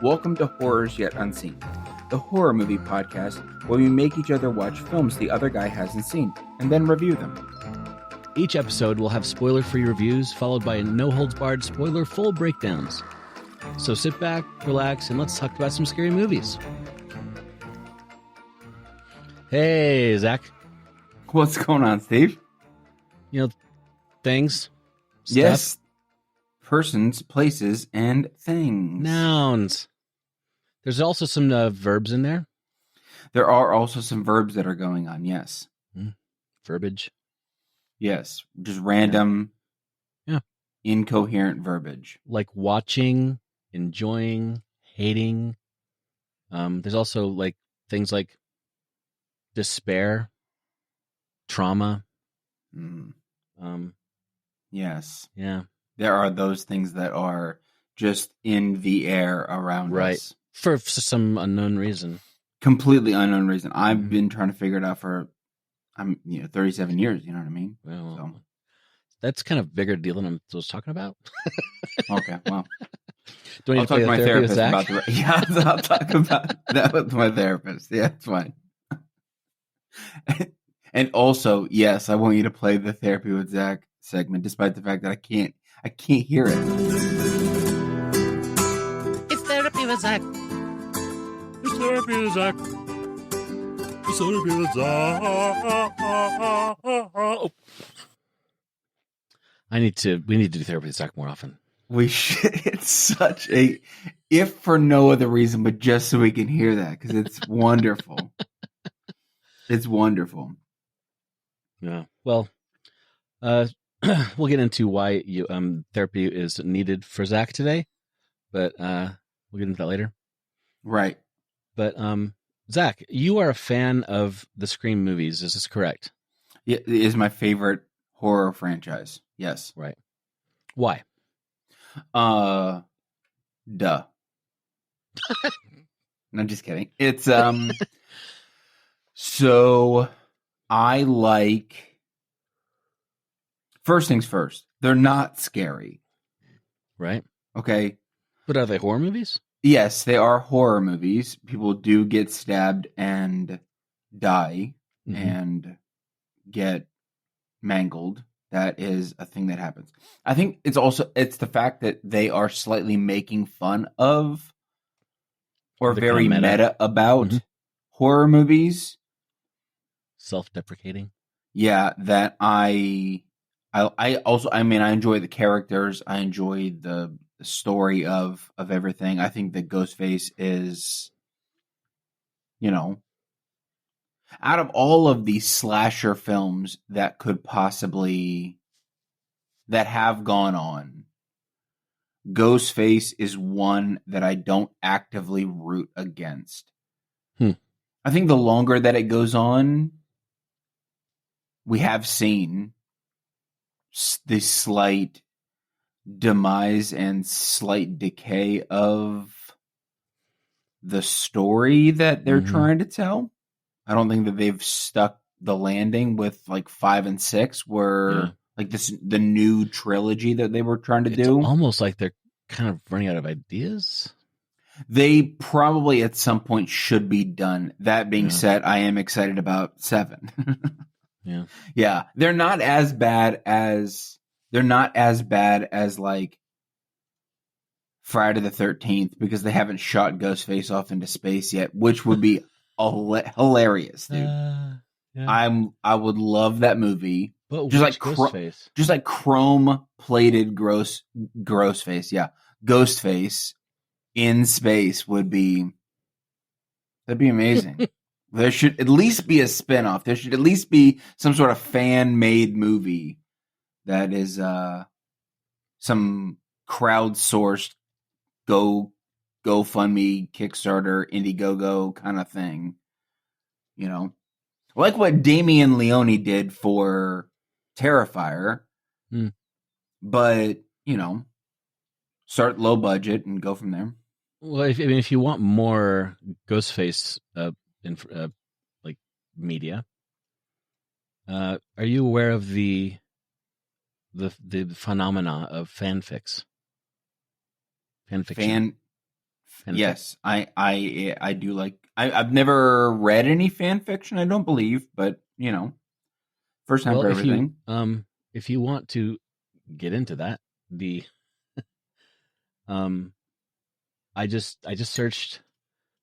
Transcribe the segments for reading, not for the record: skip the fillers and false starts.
Welcome to Horrors Yet Unseen, the horror movie podcast where we make each other watch films the other guy hasn't seen, and then review them. Each episode will have spoiler-free reviews, followed by no-holds-barred spoiler-full breakdowns. So sit back, relax, and let's talk about some scary movies. Hey, Zach. What's going on, Steve? You know, things. Stuff, yes. Persons, places, and things. nouns. There's also some verbs in there. There are also some verbs that are going on, yes. Verbiage. Yes, just random, incoherent verbiage. Like watching, enjoying, hating. There's also like things like despair, trauma. Yes. Yeah. There are those things that are just in the air around us. For some unknown reason. Completely unknown reason. I've been trying to figure it out for 37 years, you know what I mean? Well, that's kind of bigger deal than I was talking about. Okay, well. Do I need I'll to talk play to my the therapy therapist with Zach? about I'll talk about that with my therapist. Yeah, it's fine. And also, yes, I want you to play the therapy with Zach segment, despite the fact that I can't hear it. It's therapy with Zach. It's therapy with Zach. It's therapy with Zach. We need to do therapy with Zach more often. We should. It's such a, if for no other reason, but just so we can hear that, because it's wonderful. It's wonderful. Yeah. Well, we'll get into why therapy is needed for Zach today, but we'll get into that later. Right. But Zach, you are a fan of the Scream movies. Is this correct? Yeah, it is my favorite horror franchise. Yes. Right. Why? Duh. No, just kidding. It's so I like, first things first, they're not scary. Right. Okay. But are they horror movies? Yes, they are horror movies. People do get stabbed and die and get mangled. That is a thing that happens. I think it's the fact that they are slightly making fun of or They're very kind of meta about horror movies. Self-deprecating. Yeah, that I enjoy the characters. I enjoy the story of everything. I think that Ghostface is, out of all of these slasher films that have gone on, Ghostface is one that I don't actively root against. I think the longer that it goes on, we have seen the slight demise and slight decay of the story that they're trying to tell. I don't think that they've stuck the landing with like 5 and 6 were like the new trilogy that they were trying to do. Almost like they're kind of running out of ideas. They probably at some point should be done. That being said, I am excited about 7. Yeah. They're not as bad as like Friday the 13th because they haven't shot Ghostface off into space yet, which would be hilarious, dude. I would love that movie. But just like Ghostface? Just like chrome plated gross face. Yeah. Ghostface in space that'd be amazing. There should at least be a spinoff. There should at least be some sort of fan-made movie that is some crowdsourced GoFundMe, Kickstarter, Indiegogo kind of thing. Like what Damien Leone did for Terrifier. But, start low budget and go from there. Well, if you want more Ghostface like media, are you aware of the the phenomena of fanfics. Fanfiction. Yes, I do like. I've never read any fan fiction. I don't believe, but first time Well, for everything. if you want to get into that, the I just searched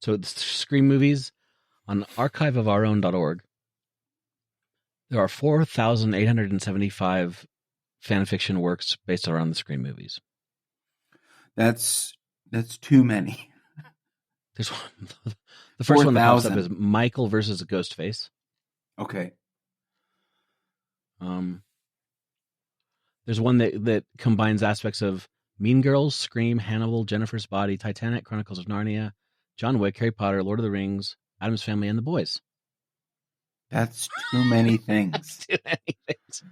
so the Scream movies on archiveofourown.org. There are 4,875 fan fiction works based around the Scream movies. That's too many. There's the first 4, one that pops up is Michael versus Ghostface. Okay. There's one that combines aspects of Mean Girls, Scream, Hannibal, Jennifer's Body, Titanic, Chronicles of Narnia, John Wick, Harry Potter, Lord of the Rings, Addams Family, and The Boys. That's too many things. Too many things.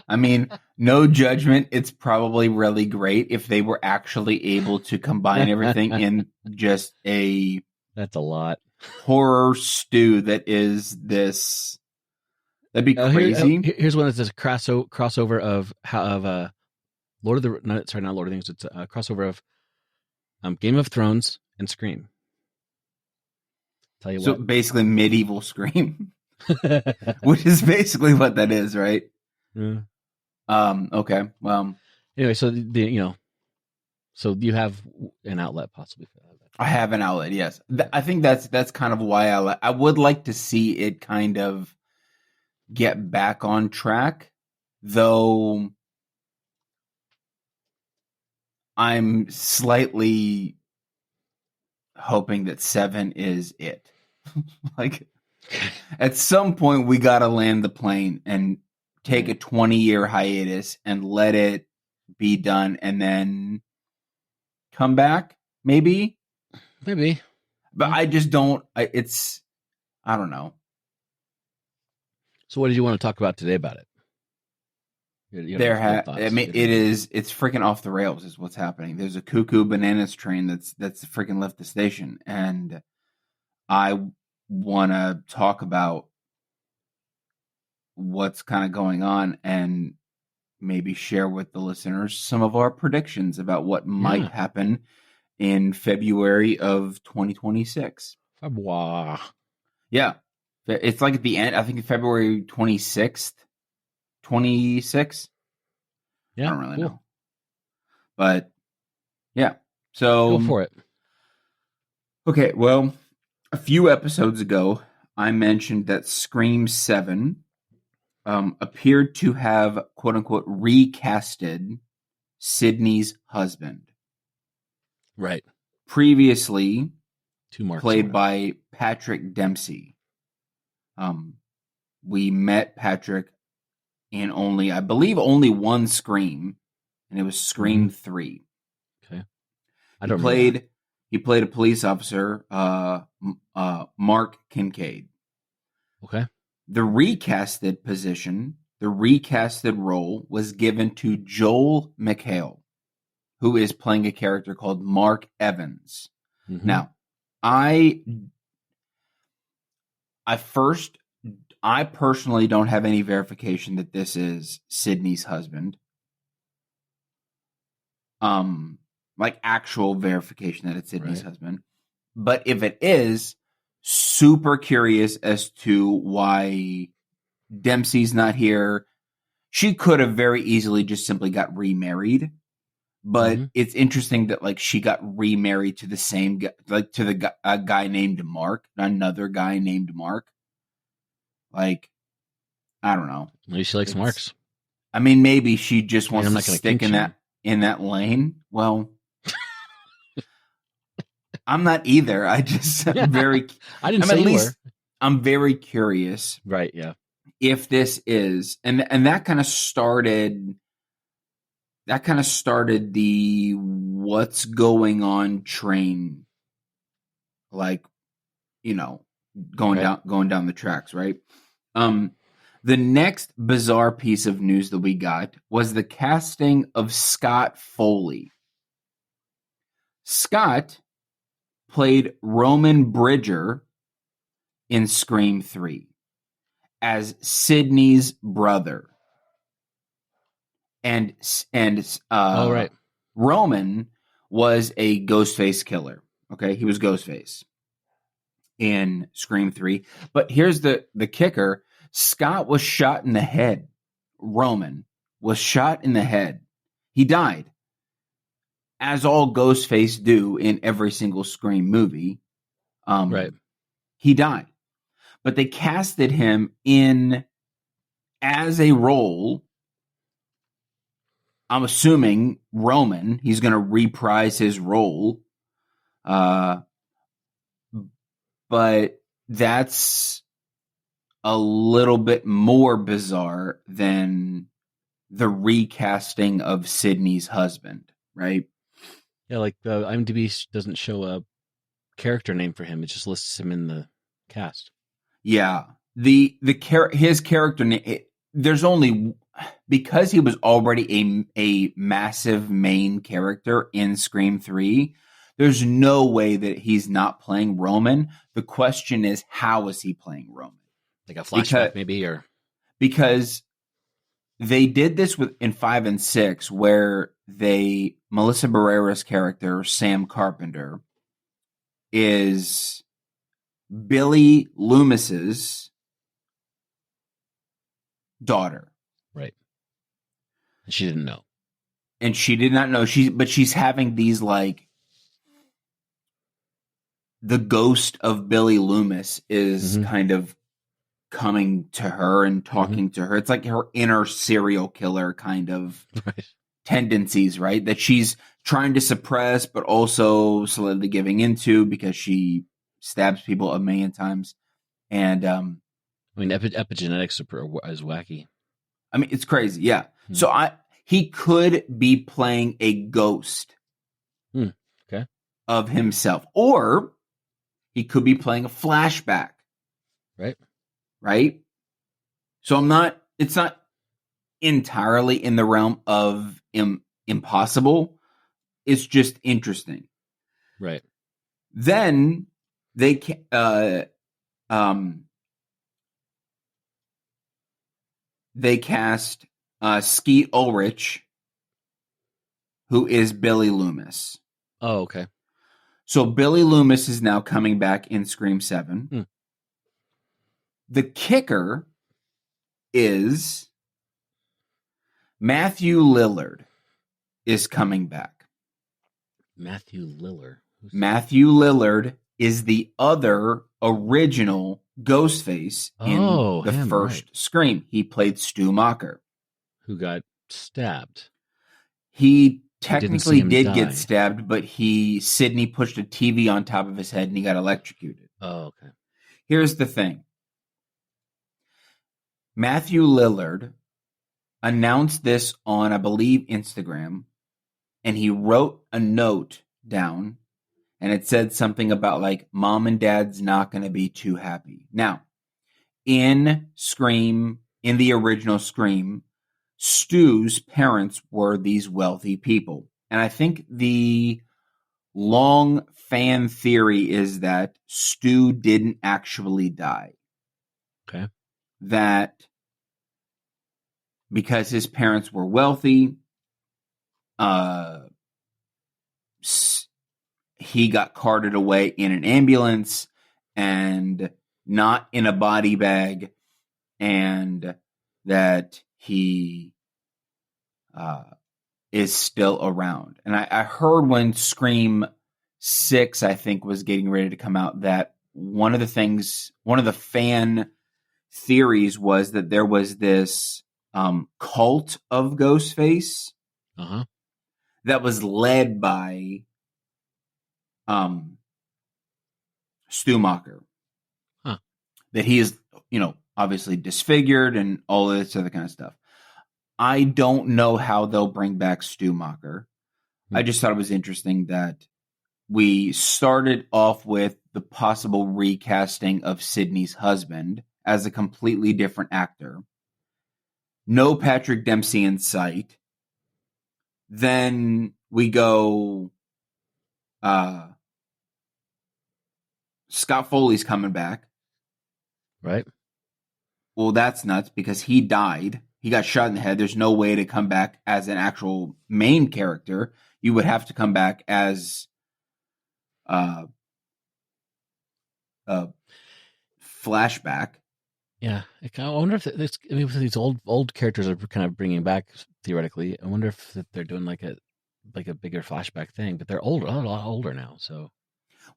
I mean, no judgment. It's probably really great if they were actually able to combine everything in just That's a lot. Horror stew that is this. That'd be crazy. Here's one that's a crossover of Lord of the not Lord of the Rings. It's a crossover of Game of Thrones and Scream. Tell you so what. Basically medieval Scream, which is basically what that is, right? Yeah. Okay. Well. Anyway, so so you have an outlet possibly for that. I have an outlet. Yes, I think that's kind of why I would like to see it kind of get back on track, though. I'm slightly hoping that 7 is it. Like, at some point, we got to land the plane and take a 20-year hiatus and let it be done and then come back, maybe. Maybe. But I just don't, I don't know. So what did you want to talk about today about it? It's freaking off the rails is what's happening. There's a cuckoo bananas train that's freaking left the station, and I want to talk about what's kind of going on and maybe share with the listeners some of our predictions about what might happen in February of 2026. February. Yeah. It's like at the end, I think February 26th. 26. Yeah, I don't really know. But yeah. So go for it. Okay, well, a few episodes ago, I mentioned that Scream 7 appeared to have quote unquote recasted Sidney's husband. Right. Previously played over. by Patrick Dempsey. We met Patrick in I believe only one Scream, and it was Scream 3. Okay. He played a police officer, Mark Kincaid. Okay. The recasted role was given to Joel McHale, who is playing a character called Mark Evans. Mm-hmm. Now, I personally don't have any verification that this is Sidney's husband. Like actual verification that it's Sidney's husband. But if it is, super curious as to why Dempsey's not here. She could have very easily just simply got remarried. But it's interesting that she got remarried to the same guy, to the guy named Mark, another guy named Mark. I don't know. Maybe she likes Marks. I mean, maybe she just wants to stick in that lane. Well, I'm not either. I just very. I didn't say you were. I'm very curious. Right. Yeah. If this is and that kind of started. That kind of started the what's going on train. Going down the tracks, right? The next bizarre piece of news that we got was the casting of Scott Foley. Scott played Roman Bridger in Scream 3 as Sidney's brother. and Oh, right. Roman was a Ghostface killer. Okay, he was Ghostface in Scream 3. But here's the kicker: Scott was shot in the head. Roman was shot in the head. He died, as all Ghostface do in every single Scream movie. Right. He died, but they casted him in as a role. I'm assuming Roman. He's going to reprise his role. But that's a little bit more bizarre than the recasting of Sydney's husband, right? Yeah, like the IMDb doesn't show a character name for him; it just lists him in the cast. Yeah, his character name. There's only because he was already a massive main character in Scream 3. There's no way that he's not playing Roman. The question is, how is he playing Roman? Like a flashback, maybe, or because they did this in 5 and 6, where Melissa Barrera's character Sam Carpenter is Billy Loomis's daughter. right. And she didn't know. And she did not know. But she's having these, like, the ghost of Billy Loomis is kind of coming to her and talking to her. It's like her inner serial killer kind of tendencies, right? That she's trying to suppress, but also slowly giving into because she stabs people a million times. And I mean, epigenetics is wacky. I mean, it's crazy. Yeah. So he could be playing a ghost of himself, or he could be playing a flashback. Right. So it's not entirely in the realm of impossible. It's just interesting. Right. Then they cast Skeet Ulrich, who is Billy Loomis. Oh, okay. So Billy Loomis is now coming back in Scream 7. The kicker is Matthew Lillard is coming back. Matthew Lillard. Matthew Lillard is the other original Ghostface in the first Scream. He played Stu Macher, who got stabbed. He technically did get stabbed, but Sidney pushed a TV on top of his head and he got electrocuted. Oh, okay. Here's the thing. Matthew Lillard announced this on, I believe, Instagram, and he wrote a note down, and it said something about, like, Mom and Dad's not going to be too happy. Now, in the original Scream, Stu's parents were these wealthy people. And I think the long fan theory is that Stu didn't actually die. Okay. That because his parents were wealthy, he got carted away in an ambulance and not in a body bag, and that he is still around. And I heard when Scream 6, I think, was getting ready to come out, that one of the fan theories was that there was this cult of Ghostface that was led by Stu Macher. That he is, obviously disfigured and all of this other kind of stuff. I don't know how they'll bring back Stu Macher. I just thought it was interesting that we started off with the possible recasting of Sidney's husband as a completely different actor. No Patrick Dempsey in sight. Then we go, Scott Foley's coming back. Right. Well, that's nuts because he died. He got shot in the head. There's no way to come back as an actual main character. You would have to come back as uh, a flashback. Yeah, I wonder if this. I mean, these old characters are kind of bringing back theoretically. I wonder if they're doing like a bigger flashback thing, but they're older, a lot older now. So,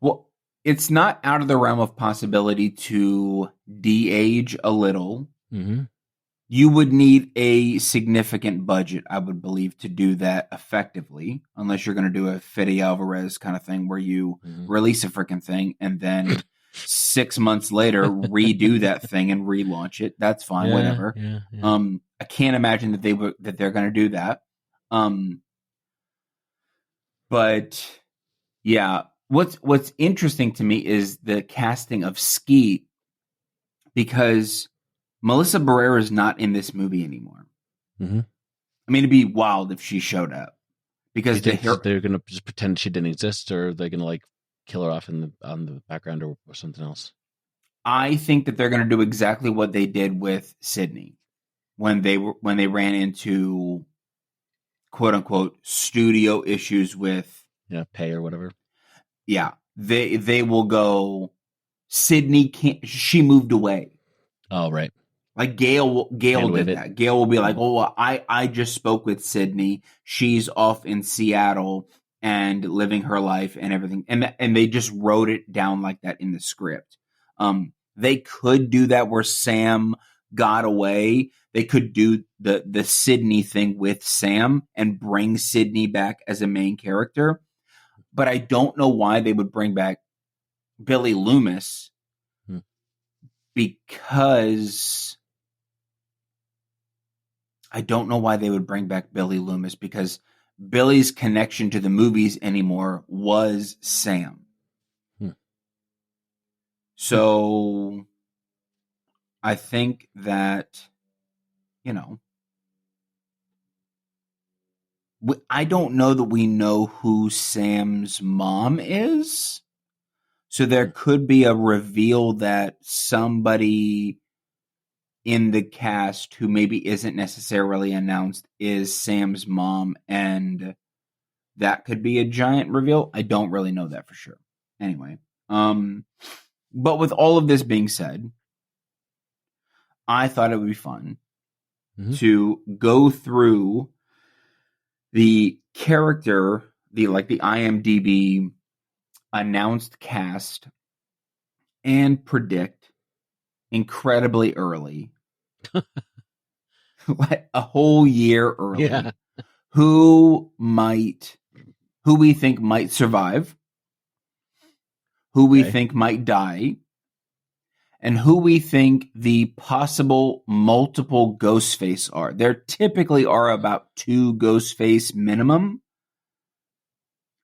Well, it's not out of the realm of possibility to de-age a little. mm-hmm. You would need a significant budget, I would believe, to do that effectively, unless you're going to do a Fede Alvarez kind of thing where you release a freaking thing and then 6 months later redo that thing and relaunch it. That's fine, whatever. Yeah. I can't imagine that they're going to do that. But yeah, what's interesting to me is the casting of Skeet, because Melissa Barrera is not in this movie anymore. Mm-hmm. I mean, it'd be wild if she showed up, because do you think they're gonna just pretend she didn't exist, or they're gonna like kill her off on the background or something else? I think that they're going to do exactly what they did with Sydney when they ran into quote unquote studio issues with pay or whatever. Yeah, they will go. Sydney can't. She moved away. Oh, right. Like Gail did that. Gail will be like, "Oh, well, I just spoke with Sydney. She's off in Seattle and living her life and everything." And they just wrote it down like that in the script. They could do that where Sam got away. They could do the Sydney thing with Sam and bring Sydney back as a main character. But I don't know why they would bring back Billy Loomis, because I don't know why they would bring back Billy Loomis, because Billy's connection to the movies anymore was Sam. So I think that, I don't know that we know who Sam's mom is. So there could be a reveal that somebody in the cast who maybe isn't necessarily announced is Sam's mom, and that could be a giant reveal. I don't really know that for sure. Anyway, but with all of this being said, I thought it would be fun to go through the character, the IMDb announced cast, and predict incredibly early, like a whole year early, who we think might survive, who we think might die, and who we think the possible multiple Ghostface are. There typically are about 2 Ghostface minimum,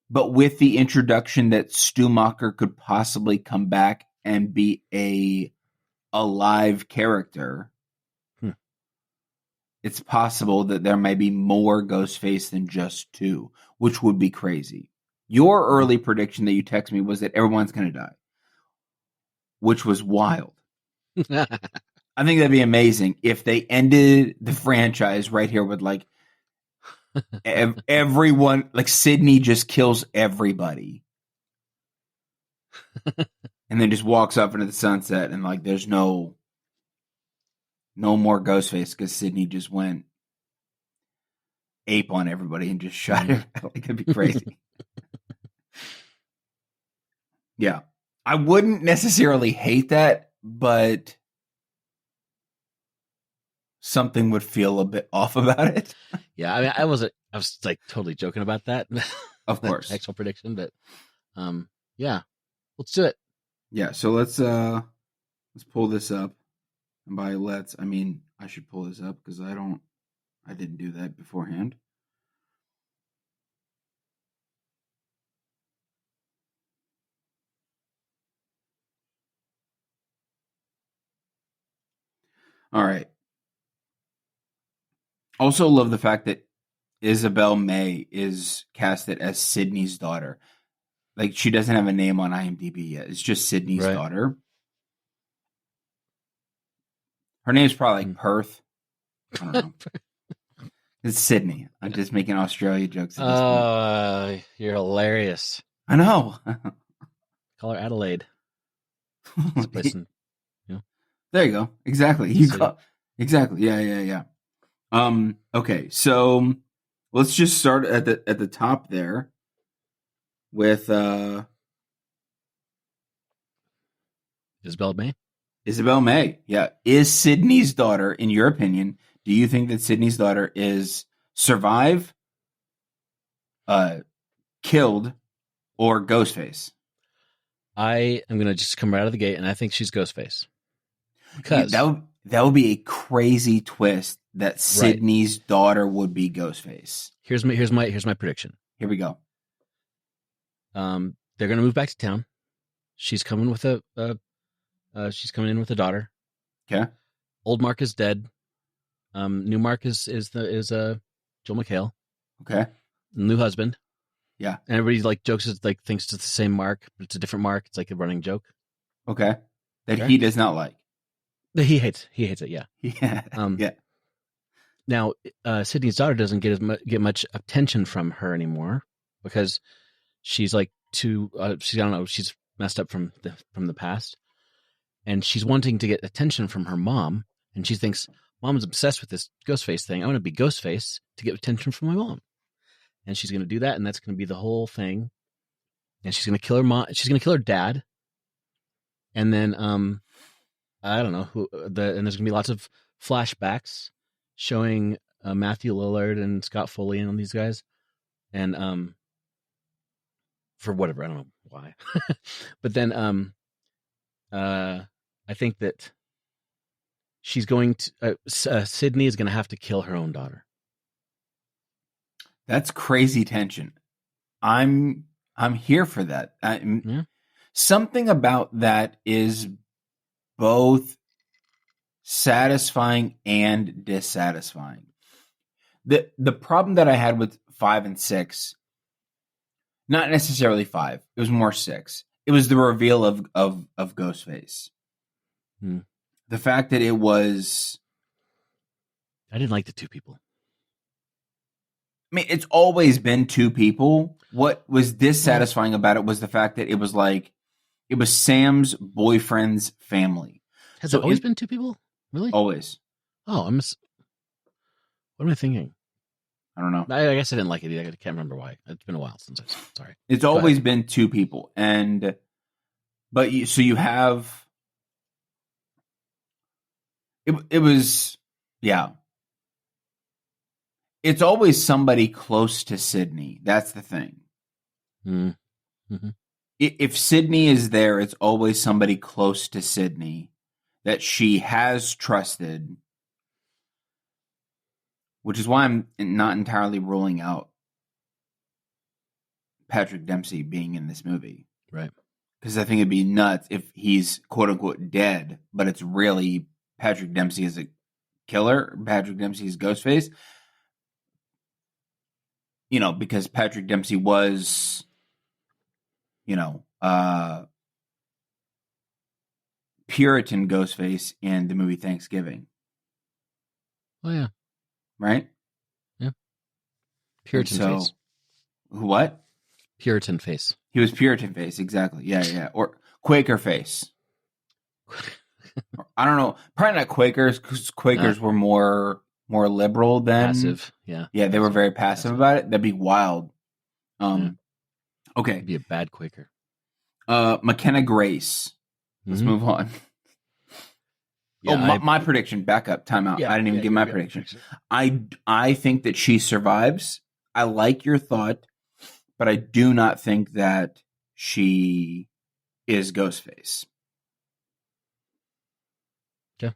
but with the introduction that Stumacher could possibly come back and be a live character, it's possible that there may be more Ghostface than just 2, which would be crazy. Your early prediction that you texted me was that everyone's going to die, which was wild. I think that'd be amazing if they ended the franchise right here with like everyone, like Sydney just kills everybody and then just walks off into the sunset, and like there's no more Ghostface because Sydney just went ape on everybody and just shot it. Like, it'd be crazy. Yeah. I wouldn't necessarily hate that, but something would feel a bit off about it. Yeah, I mean, I was like totally joking about that. Of course. Actual prediction, but yeah. Let's do it. Yeah, so let's pull this up. And by let's, I mean I should pull this up because I didn't do that beforehand. All right. Also love the fact that Isabel May is casted as Sydney's daughter. Like, she doesn't have a name on IMDb yet. It's just Sydney's daughter. Her name's probably like Perth. I don't know. It's Sydney. I'm just making Australia jokes at this point. You're hilarious. I know. Call her Adelaide. It's a place in, There you go. Exactly. Exactly. Yeah. Okay. So let's just start at the top there with Isabel May. Isabel May. Yeah. Is Sydney's daughter, in your opinion, do you think that Sydney's daughter is survive, killed, or Ghostface? I am going to just come right out of the gate, and I think she's Ghostface. Because that would be a crazy twist that Sydney's daughter would be Ghostface. Here's my prediction. Here we go. They're going to move back to town. She's coming with she's coming in with a daughter. Okay. Old Mark is dead. New Mark is Joel McHale. Okay. New husband. Yeah. And everybody like jokes like thinks it's the same Mark, but it's a different Mark. It's like a running joke. Okay. That he does not like. He hates it. Yeah. Yeah. Yeah. Now, Sydney's daughter doesn't get much attention from her anymore because she's like too. I don't know. She's messed up from the past, and she's wanting to get attention from her mom, and she thinks Mom's obsessed with this Ghostface thing. I want to be Ghostface to get attention from my mom, and she's going to do that, and that's going to be the whole thing. And she's going to kill her mom. She's going to kill her dad, and then I don't know who. And there's going to be lots of flashbacks showing Matthew Lillard and Scott Foley and all these guys, and for whatever, I don't know why, but then I think that she's going to Sydney is going to have to kill her own daughter. That's crazy tension. I'm here for that. Yeah. Something about that is both satisfying and dissatisfying. The problem that I had with 5 and 6, not necessarily 5, it was more 6. It was the reveal of Ghostface. The fact that it was, I didn't like the two people. I mean, it's always been two people. What was dissatisfying about it was the fact that it was like, it was Sam's boyfriend's family. Has it always been two people? Really? Always. Oh, what am I thinking? I don't know. I guess I didn't like it either. I can't remember why. It's been a while since I saw it. Sorry. It's always been two people. But you have, it was, yeah. It's always somebody close to Sydney. That's the thing. Mm-hmm. If Sydney is there, it's always somebody close to Sydney that she has trusted, which is why I'm not entirely ruling out Patrick Dempsey being in this movie. Right. Because I think it'd be nuts if he's quote unquote dead, but it's really Patrick Dempsey is a killer. Patrick Dempsey is Ghostface. You know, because Patrick Dempsey was, Puritan Ghostface in the movie Thanksgiving. Oh, yeah. Right? Yeah. Puritan face. What? Puritan face. He was Puritan face, exactly. Yeah. Or Quaker face. I don't know. Probably not Quakers, because Quakers were more liberal than... Passive, yeah. Yeah, they were very passive about it. That'd be wild. Okay. It'd be a bad Quaker. McKenna Grace. Let's move on. Yeah, my prediction. Back up. Time out. I didn't even give my prediction. I think that she survives. I like your thought, but I do not think that she is Ghostface. Okay.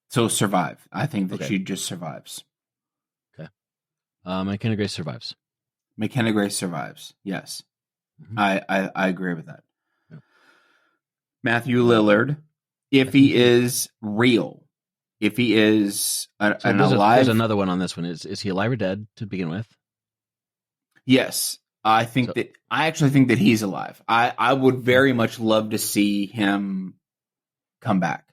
So survive. I think that she just survives. Okay. McKenna Grace survives. McKenna Grace survives. Yes. Mm-hmm. I agree with that. Yeah. Matthew Lillard, if he is real, if he is an alive... There's another one on this one. Is he alive or dead to begin with? Yes. I actually think that he's alive. I would very much love to see him come back.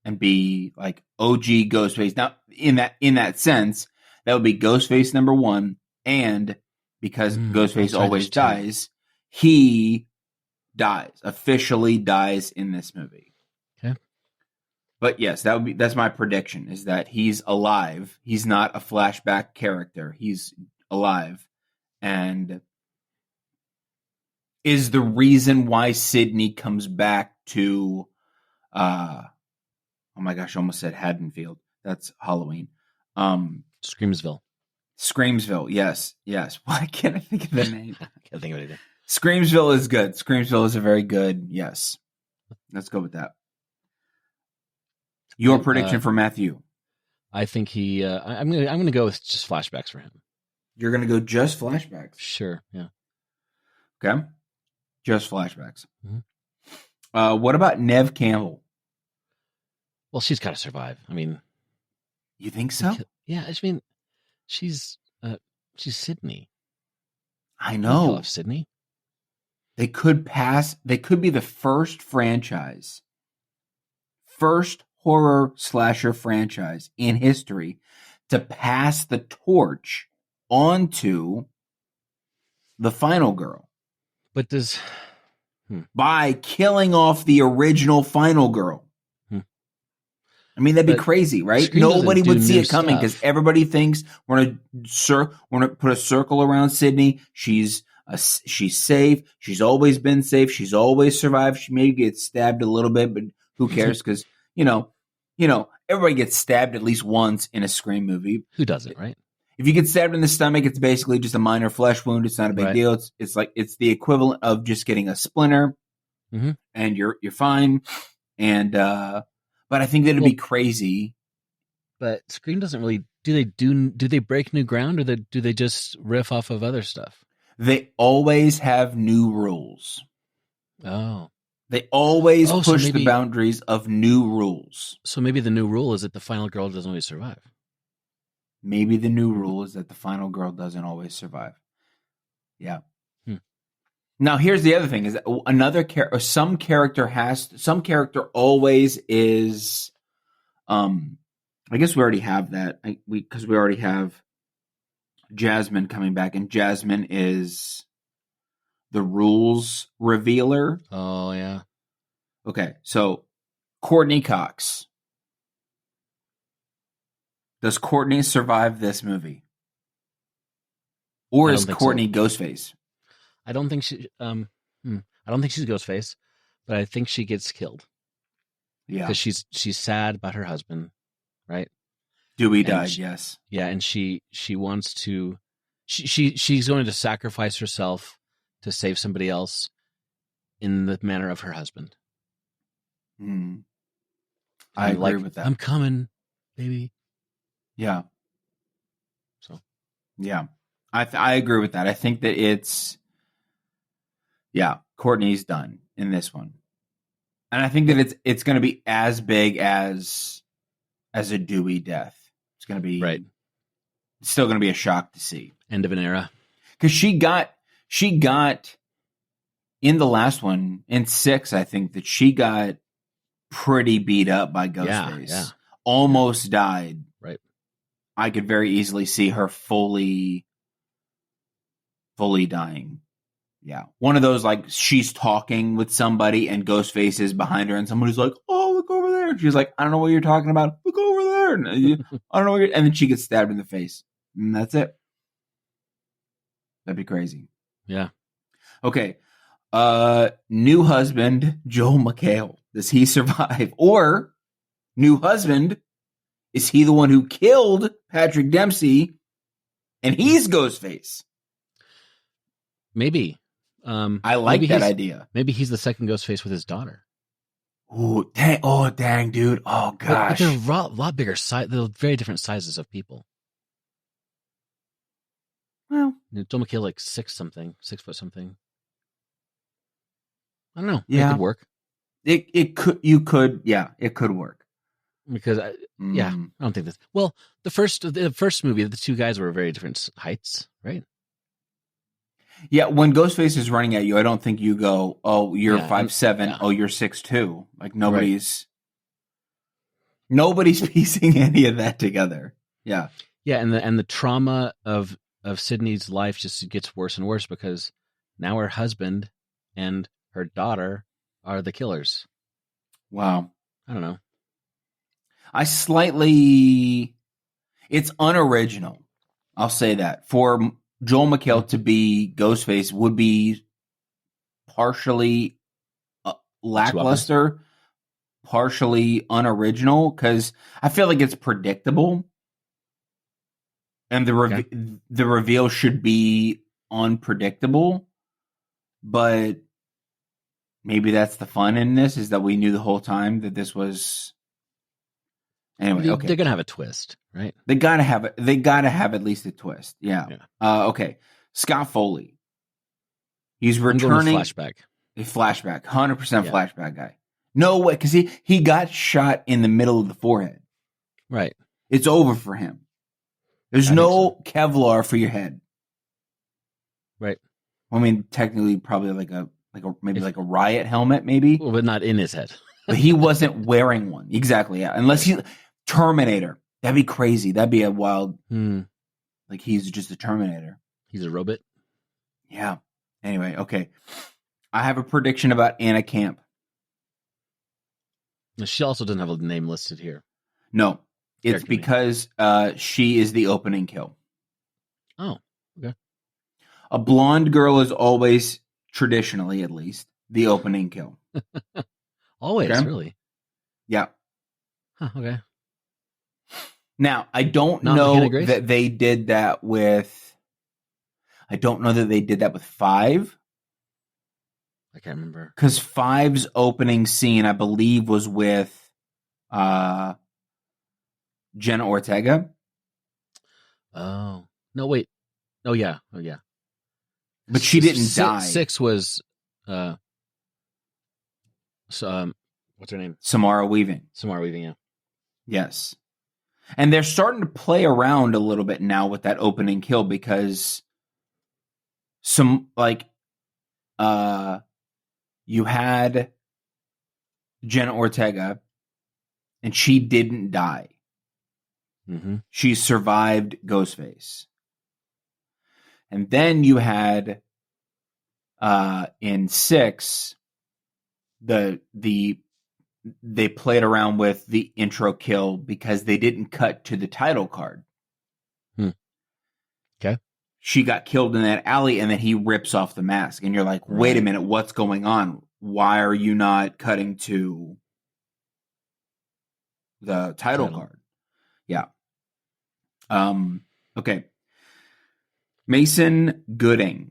and be like OG Ghostface. Now, in that sense, that would be Ghostface number 1, and because Ghostface that's right, always there's 2. dies, he officially dies in this movie. Okay. But yes, that's my prediction, is that he's alive. He's not a flashback character. He's alive. And is the reason why Sydney comes back to oh my gosh, I almost said Haddonfield. That's Halloween. Screamsville. Screamsville, yes. Why can't I think of the name? I can't think of it either. Screamsville is good. Screamsville is a very good, yes. Let's go with that. Your prediction for Matthew? I think he. I'm gonna go with just flashbacks for him. You're gonna go just flashbacks. Sure. Yeah. Okay. Just flashbacks. Mm-hmm. What about Neve Campbell? Well, she's got to survive. I mean, you think so? Yeah. I mean, she's Sydney. I know. Kill off Sydney. They could be the first horror slasher franchise in history to pass the torch onto the final girl. But by killing off the original final girl. I mean, that'd be crazy, right? Scream Nobody would see it coming stuff. because everybody thinks we're gonna put a circle around Sydney. She's safe. She's always been safe. She's always survived. She may get stabbed a little bit, but who cares? Because you know, everybody gets stabbed at least once in a Scream movie. Who doesn't, right? If you get stabbed in the stomach, it's basically just a minor flesh wound. It's not a big deal. It's the equivalent of just getting a splinter, and you're fine. And but I think that'd be crazy. But Scream doesn't really do they break new ground, or do they just riff off of other stuff? They always have new rules. Oh. They always push the boundaries of new rules. So maybe the new rule is that the final girl doesn't always survive. Maybe the new rule is that the final girl doesn't always survive. Yeah. Now, here's the other thing: is that some character always is. I guess we already have that because we already have Jasmine coming back, and Jasmine is the rules revealer. Oh yeah. Okay, so Courtney Cox. Does Courtney survive this movie, or is Courtney Ghostface? I don't think she. I don't think she's Ghostface, but I think she gets killed. Yeah, because she's sad about her husband, right? Dewey died. Yes. Yeah, and she wants to. She's going to sacrifice herself to save somebody else, in the manner of her husband. I agree with that. I'm coming, baby. Yeah. So. Yeah, I agree with that. I think that it's. Yeah, Courtney's done in this one. And I think that it's going to be as big as a Dewey death. It's going to be right. It's still going to be a shock to see. End of an era. Because she got in the last one, in 6, I think that she got pretty beat up by Ghostface. Yeah. Almost died. Right. I could very easily see her fully dying. Yeah. One of those, like, she's talking with somebody and Ghostface is behind her and somebody's like, oh, look over there. And she's like, I don't know what you're talking about. Look over there. And I don't know what and then she gets stabbed in the face. And that's it. That'd be crazy. Yeah. Okay. New husband, Joel McHale. Does he survive? Or new husband, is he the one who killed Patrick Dempsey and he's Ghostface? Maybe. I like that idea. Maybe he's the second Ghostface with his daughter. Ooh, dang! Oh, dang, dude! Oh, gosh! But they're a lot bigger size. They're very different sizes of people. Well, Joel McHale, like 6 foot something. I don't know. Yeah, it could work. It could. You could. Yeah, it could work. Because I don't think that. Well, the first movie, the 2 guys were very different heights, right? Yeah, when Ghostface is running at you, I don't think you go, oh, you're 5'7", oh, you're 6'2". Like, nobody's... Nobody's piecing any of that together. Yeah. Yeah, and the trauma of Sydney's life just gets worse and worse because now her husband and her daughter are the killers. Wow. I don't know. It's unoriginal. I'll say that. For Joel McHale to be Ghostface would be partially lackluster, partially unoriginal, because I feel like it's predictable. And the reveal should be unpredictable, but maybe that's the fun in this, is that we knew the whole time that this was. Anyway, okay. They're gonna have a twist, right? They gotta have it. They gotta have at least a twist. Yeah. Okay. Scott Foley. He's returning. Flashback. A flashback. 100% flashback guy. No way, because he got shot in the middle of the forehead. Right. It's over for him. There's no Kevlar for your head. Right. I mean, technically, probably like a riot helmet, maybe. Well, but not in his head. But he wasn't wearing one. Exactly. Yeah. Unless he Terminator. That'd be crazy. That'd be a wild. Like he's just a Terminator. He's a robot. Yeah. Anyway, okay. I have a prediction about Anna Camp. She also doesn't have a name listed here. No. It's because she is the opening kill. Oh, okay. A blonde girl is always, traditionally at least, the opening kill. Always, okay? Really? Yeah. Huh, okay. Now, I don't know that they did that with... I don't know that they did that with 5. I can't remember. Because 5's opening scene, I believe, was with Jenna Ortega. Oh. No, wait. Oh, yeah. But she didn't die. 6 was... what's her name? Samara Weaving. Yeah. Yes. And they're starting to play around a little bit now with that opening kill because you had Jenna Ortega and she didn't die. Mm-hmm. She survived Ghostface. And then you had in 6 they played around with the intro kill because they didn't cut to the title card. Okay. She got killed in that alley and then he rips off the mask. And you're like, wait a minute, what's going on? Why are you not cutting to the title card? Yeah. Okay. Mason Gooding.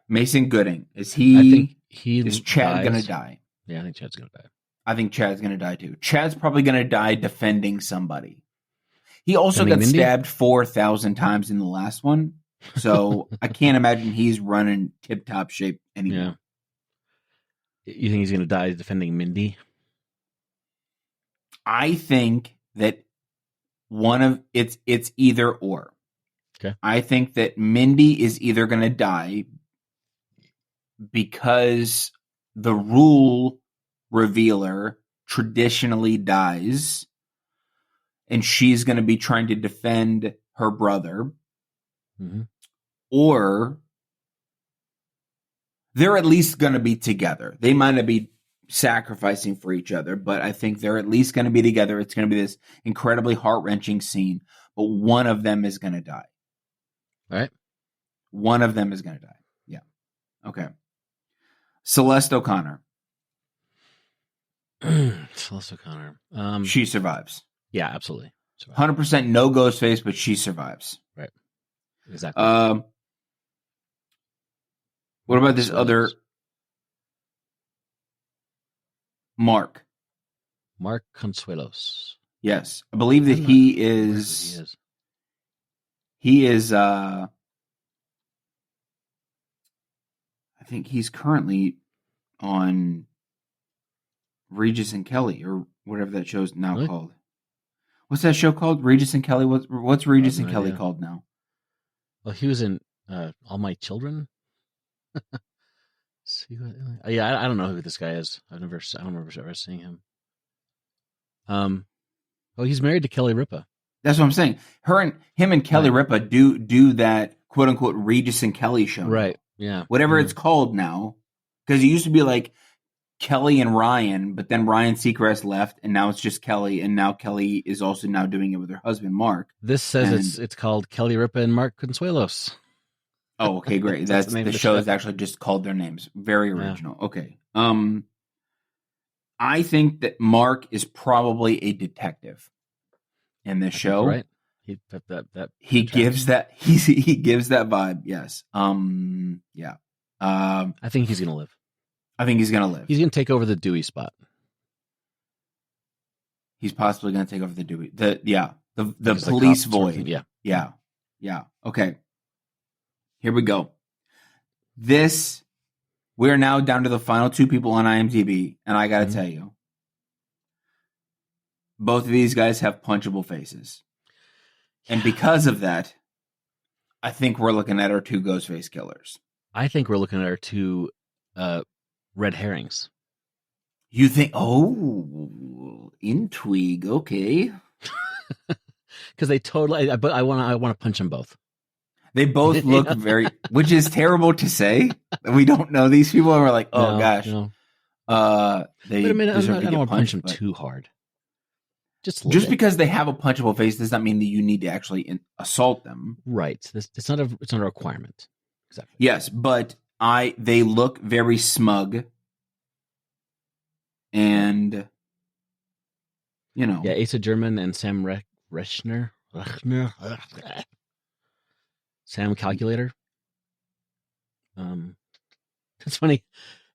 Mason Gooding. Is Chad going to die? Yeah, I think Chad's going to die. I think Chad's going to die too. Chad's probably going to die defending somebody. He also got stabbed 4,000 times in the last one. So I can't imagine he's running tip-top shape anymore. Yeah. You think he's going to die defending Mindy? I think that it's either or. Okay. I think that Mindy is either going to die because the rule revealer traditionally dies and she's going to be trying to defend her brother, or they're at least going to be together. They might not be sacrificing for each other, but I think they're at least going to be together. It's going to be this incredibly heart-wrenching scene, but one of them is going to die. All right. One of them is going to die. Yeah. Okay. Celeste O'Connor. Celeste O'Connor. She survives. Yeah, absolutely. 100% no Ghostface, but she survives. Right. Exactly. What about this other Mark? Mark Consuelos. Yes. I believe that he is. I think he's currently on Regis and Kelly or whatever that show's now called. What's that show called? Regis and Kelly? What's Regis and Kelly called now? Well, he was in All My Children. Yeah, I don't know who this guy is. I don't remember ever seeing him. Oh, he's married to Kelly Ripa. That's what I'm saying. Him and Kelly Right. Ripa do that quote unquote Regis and Kelly show. Right. Now. Yeah. Whatever it's called now. Because it used to be like Kelly and Ryan, but then Ryan Seacrest left, and now it's just Kelly, and now Kelly is also now doing it with her husband Mark. This says it's called Kelly Ripa and Mark Consuelos. Oh, okay, great. That's the show is actually just called their names. Very original. Yeah. Okay. I think that Mark is probably a detective in this show. Right. He gives that vibe. Yes. Yeah. I think he's gonna live. I think he's gonna live. He's gonna take over the Dewey spot. He's possibly gonna take over the Dewey. The police void. Yeah. Okay. Here we go. We're now down to the final 2 people on IMDb, and I gotta tell you, both of these guys have punchable faces. And because of that, I think we're looking at our 2 Ghostface killers. I think we're looking at our 2 red herrings. You think? Oh, intrigue. Okay. Because they totally. But I want to punch them both. They both look very, which is terrible to say. We don't know these people, and we're like, oh gosh. No. But I mean, I don't want to punch them too hard. Just because they have a punchable face does not mean that you need to actually assault them. Right. It's not a requirement. Exactly. Yes, but they look very smug, and Asa German and Sam Rechner. Sam Calculator. It's funny.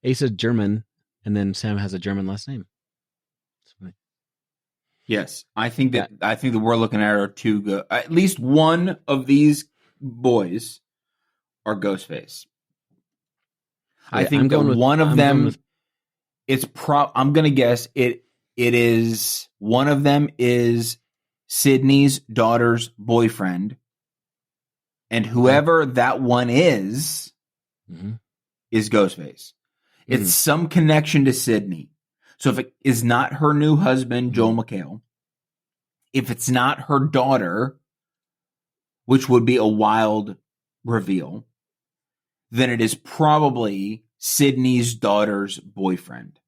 Asa German, and then Sam has a German last name. It's funny. Yes, I think that we're looking at our 2 at least one of these boys are Ghostface. I think that one of them. I'm going to guess it is one of them is Sydney's daughter's boyfriend. And whoever that one is Ghostface. It's some connection to Sydney. So if it is not her new husband, Joel McHale, if it's not her daughter, which would be a wild reveal, then it is probably Sydney's daughter's boyfriend.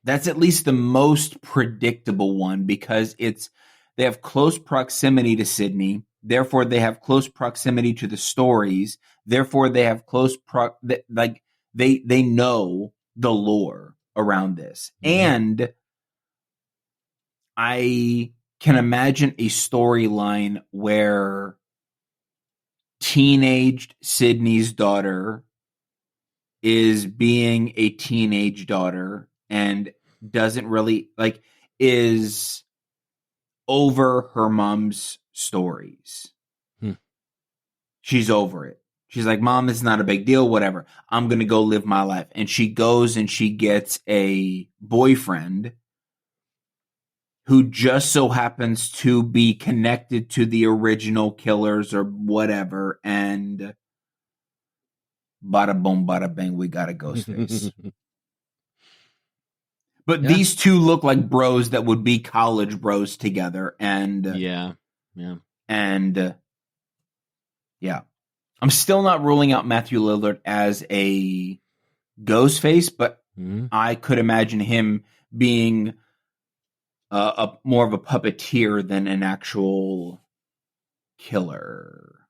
That's at least the most predictable one because they have close proximity to Sydney. Therefore, they have close proximity to the stories. Therefore, they have close they know the lore around this. And I can imagine a storyline where teenaged Sydney's daughter is being a teenage daughter and doesn't really is over her mom's stories. She's over it. She's like, Mom, this is not a big deal, whatever. I'm going to go live my life. And she goes and she gets a boyfriend who just so happens to be connected to the original killers or whatever. And bada boom, bada bang, we got a Ghostface. But these 2 look like bros that would be college bros together. And I'm still not ruling out Matthew Lillard as a Ghostface, but I could imagine him being more of a puppeteer than an actual killer.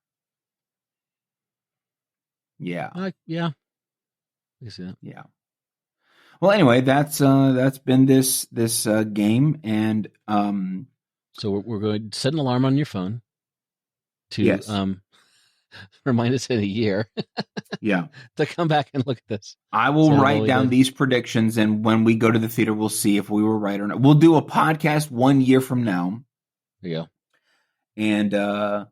Yeah. I can see that. Yeah. Well, anyway, that's been this game, and so we're going to set an alarm on your phone to remind us in a year. To come back and look at this. I will write down these predictions, and when we go to the theater, we'll see if we were right or not. We'll do a podcast 1 year from now. There you go. And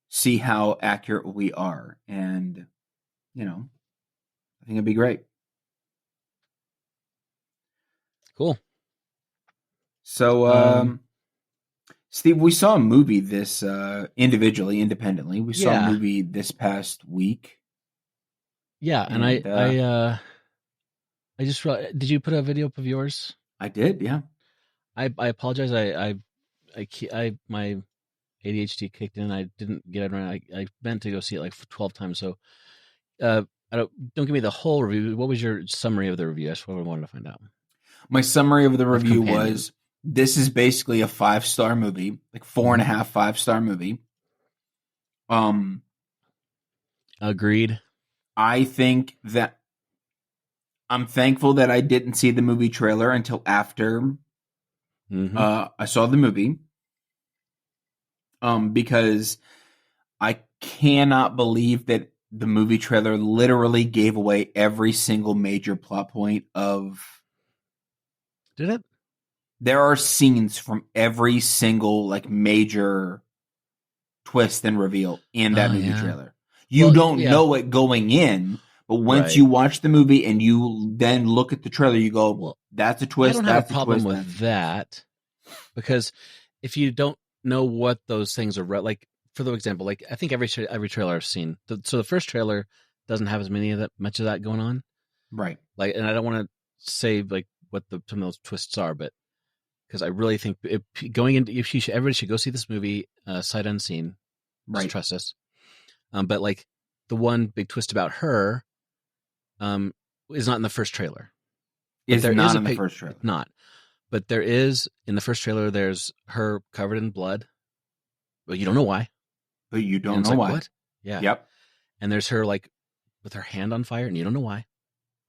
see how accurate we are. And, I think it'd be great. Cool. So, Steve, we saw a movie independently. We saw a movie this past week. Yeah, and I just did you put a video up of yours? I did, yeah. I apologize. My ADHD kicked in. I didn't get it right. I meant to go see it like 12 times. So, don't give me the whole review. What was your summary of the review? That's what I wanted to find out. My summary of the Of review Companion. was, this is basically a 5-star movie, like four and a half, 5-star movie. Agreed. I think that I'm thankful that I didn't see the movie trailer until after I saw the movie. Because I cannot believe that the movie trailer literally gave away every single major plot point of. Did it? There are scenes from every single like major twist and reveal in that movie trailer. You don't know it going in, but once you watch the movie and you then look at the trailer, you go, well, that's a twist. I don't have a problem with that, because if you don't know what those things are, like for the example, like I think every trailer I've seen, so the first trailer doesn't have as much of that going on, right? Like, and I don't want to say like what some of those twists are, but because I really think going into, everybody should go see this movie sight unseen. Just trust us. But like the one big twist about her is not in the first trailer. Is not in the first trailer. Not. But there is, in the first trailer, there's her covered in blood. But you don't know why. But you don't know why. What? Yeah. Yep. And there's her like with her hand on fire, and you don't know why.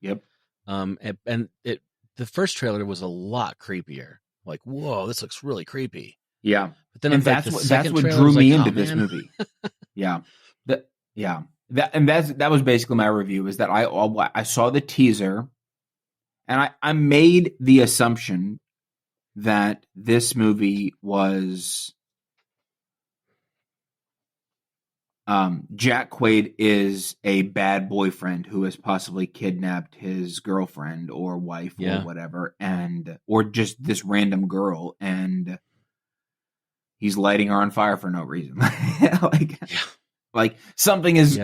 Yep. The first trailer was a lot creepier. Like, whoa, this looks really creepy. Yeah. But then that's what drew me into this movie. Yeah. That was basically my review, is that I saw the teaser and I made the assumption that this movie was Jack Quaid is a bad boyfriend who has possibly kidnapped his girlfriend or wife or whatever, or just this random girl, and he's lighting her on fire for no reason. Like something is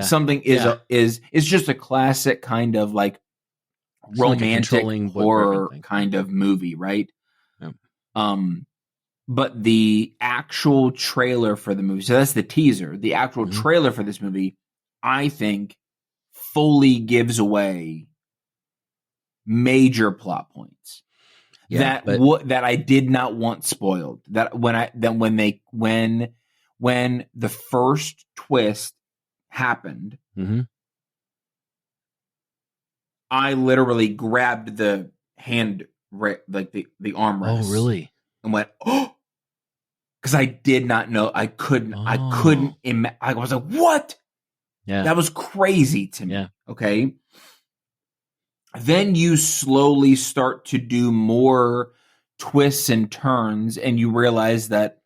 just a classic kind of like romantic like horror kind of movie, right? Yeah. But the actual trailer for the movie, so that's the teaser, the actual trailer for this movie, I think fully gives away major plot points that I did not want spoiled. That when the first twist happened, I literally grabbed the hand, like the armrest. Oh, really? And went, oh, because I did not know. I couldn't. I was like, what? Yeah, that was crazy to me. Yeah. Okay. Then you slowly start to do more twists and turns, and you realize that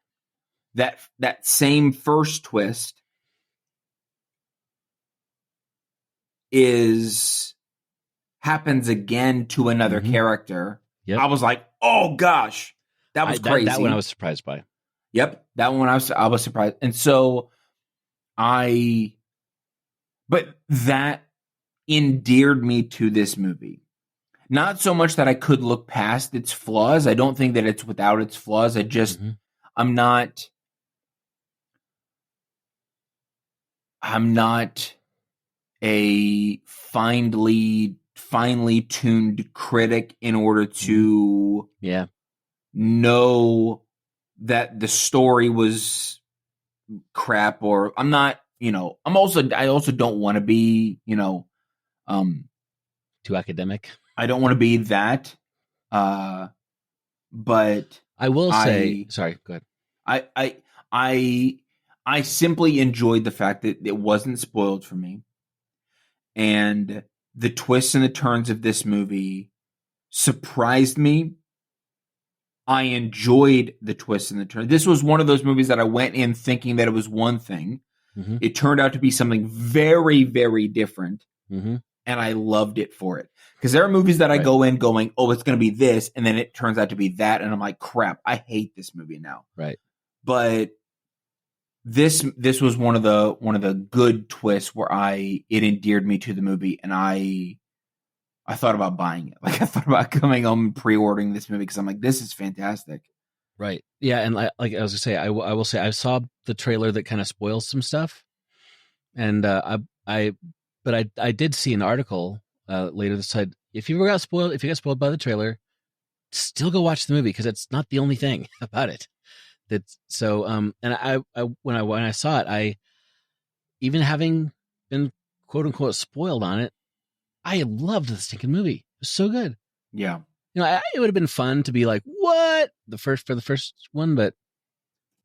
same first twist happens again to another character. Yep. I was like, oh gosh, that was crazy. That one I was surprised by. Yep, that one I was surprised, and so but that endeared me to this movie. Not so much that I could look past its flaws. I don't think that it's without its flaws. I just I'm not a finely tuned critic in order to know that the story was crap, or I'm not, I also don't want to be, too academic. I don't want to be that. But I will say, sorry, go ahead. I simply enjoyed the fact that it wasn't spoiled for me. And the twists and the turns of this movie surprised me. I enjoyed the twists and the turns. This was one of those movies that I went in thinking that it was one thing. It turned out to be something very, very different. And I loved it for it. Because there are movies that I go in going, oh, it's going to be this. And then it turns out to be that. And I'm like, crap, I hate this movie now. Right. But this was one of the good twists where it endeared me to the movie. And I I thought about buying it. Like I thought about coming home and pre-ordering this movie because I'm like, this is fantastic. Right. Yeah, and like I was gonna say, I will say I saw the trailer that kind of spoils some stuff, and I did see an article later that said if you got spoiled by the trailer, still go watch the movie because it's not the only thing about it. That's so and when I saw it, I even having been quote unquote spoiled on it, I loved the stinking movie. It was so good. Yeah. It would have been fun to be like, what the first one, but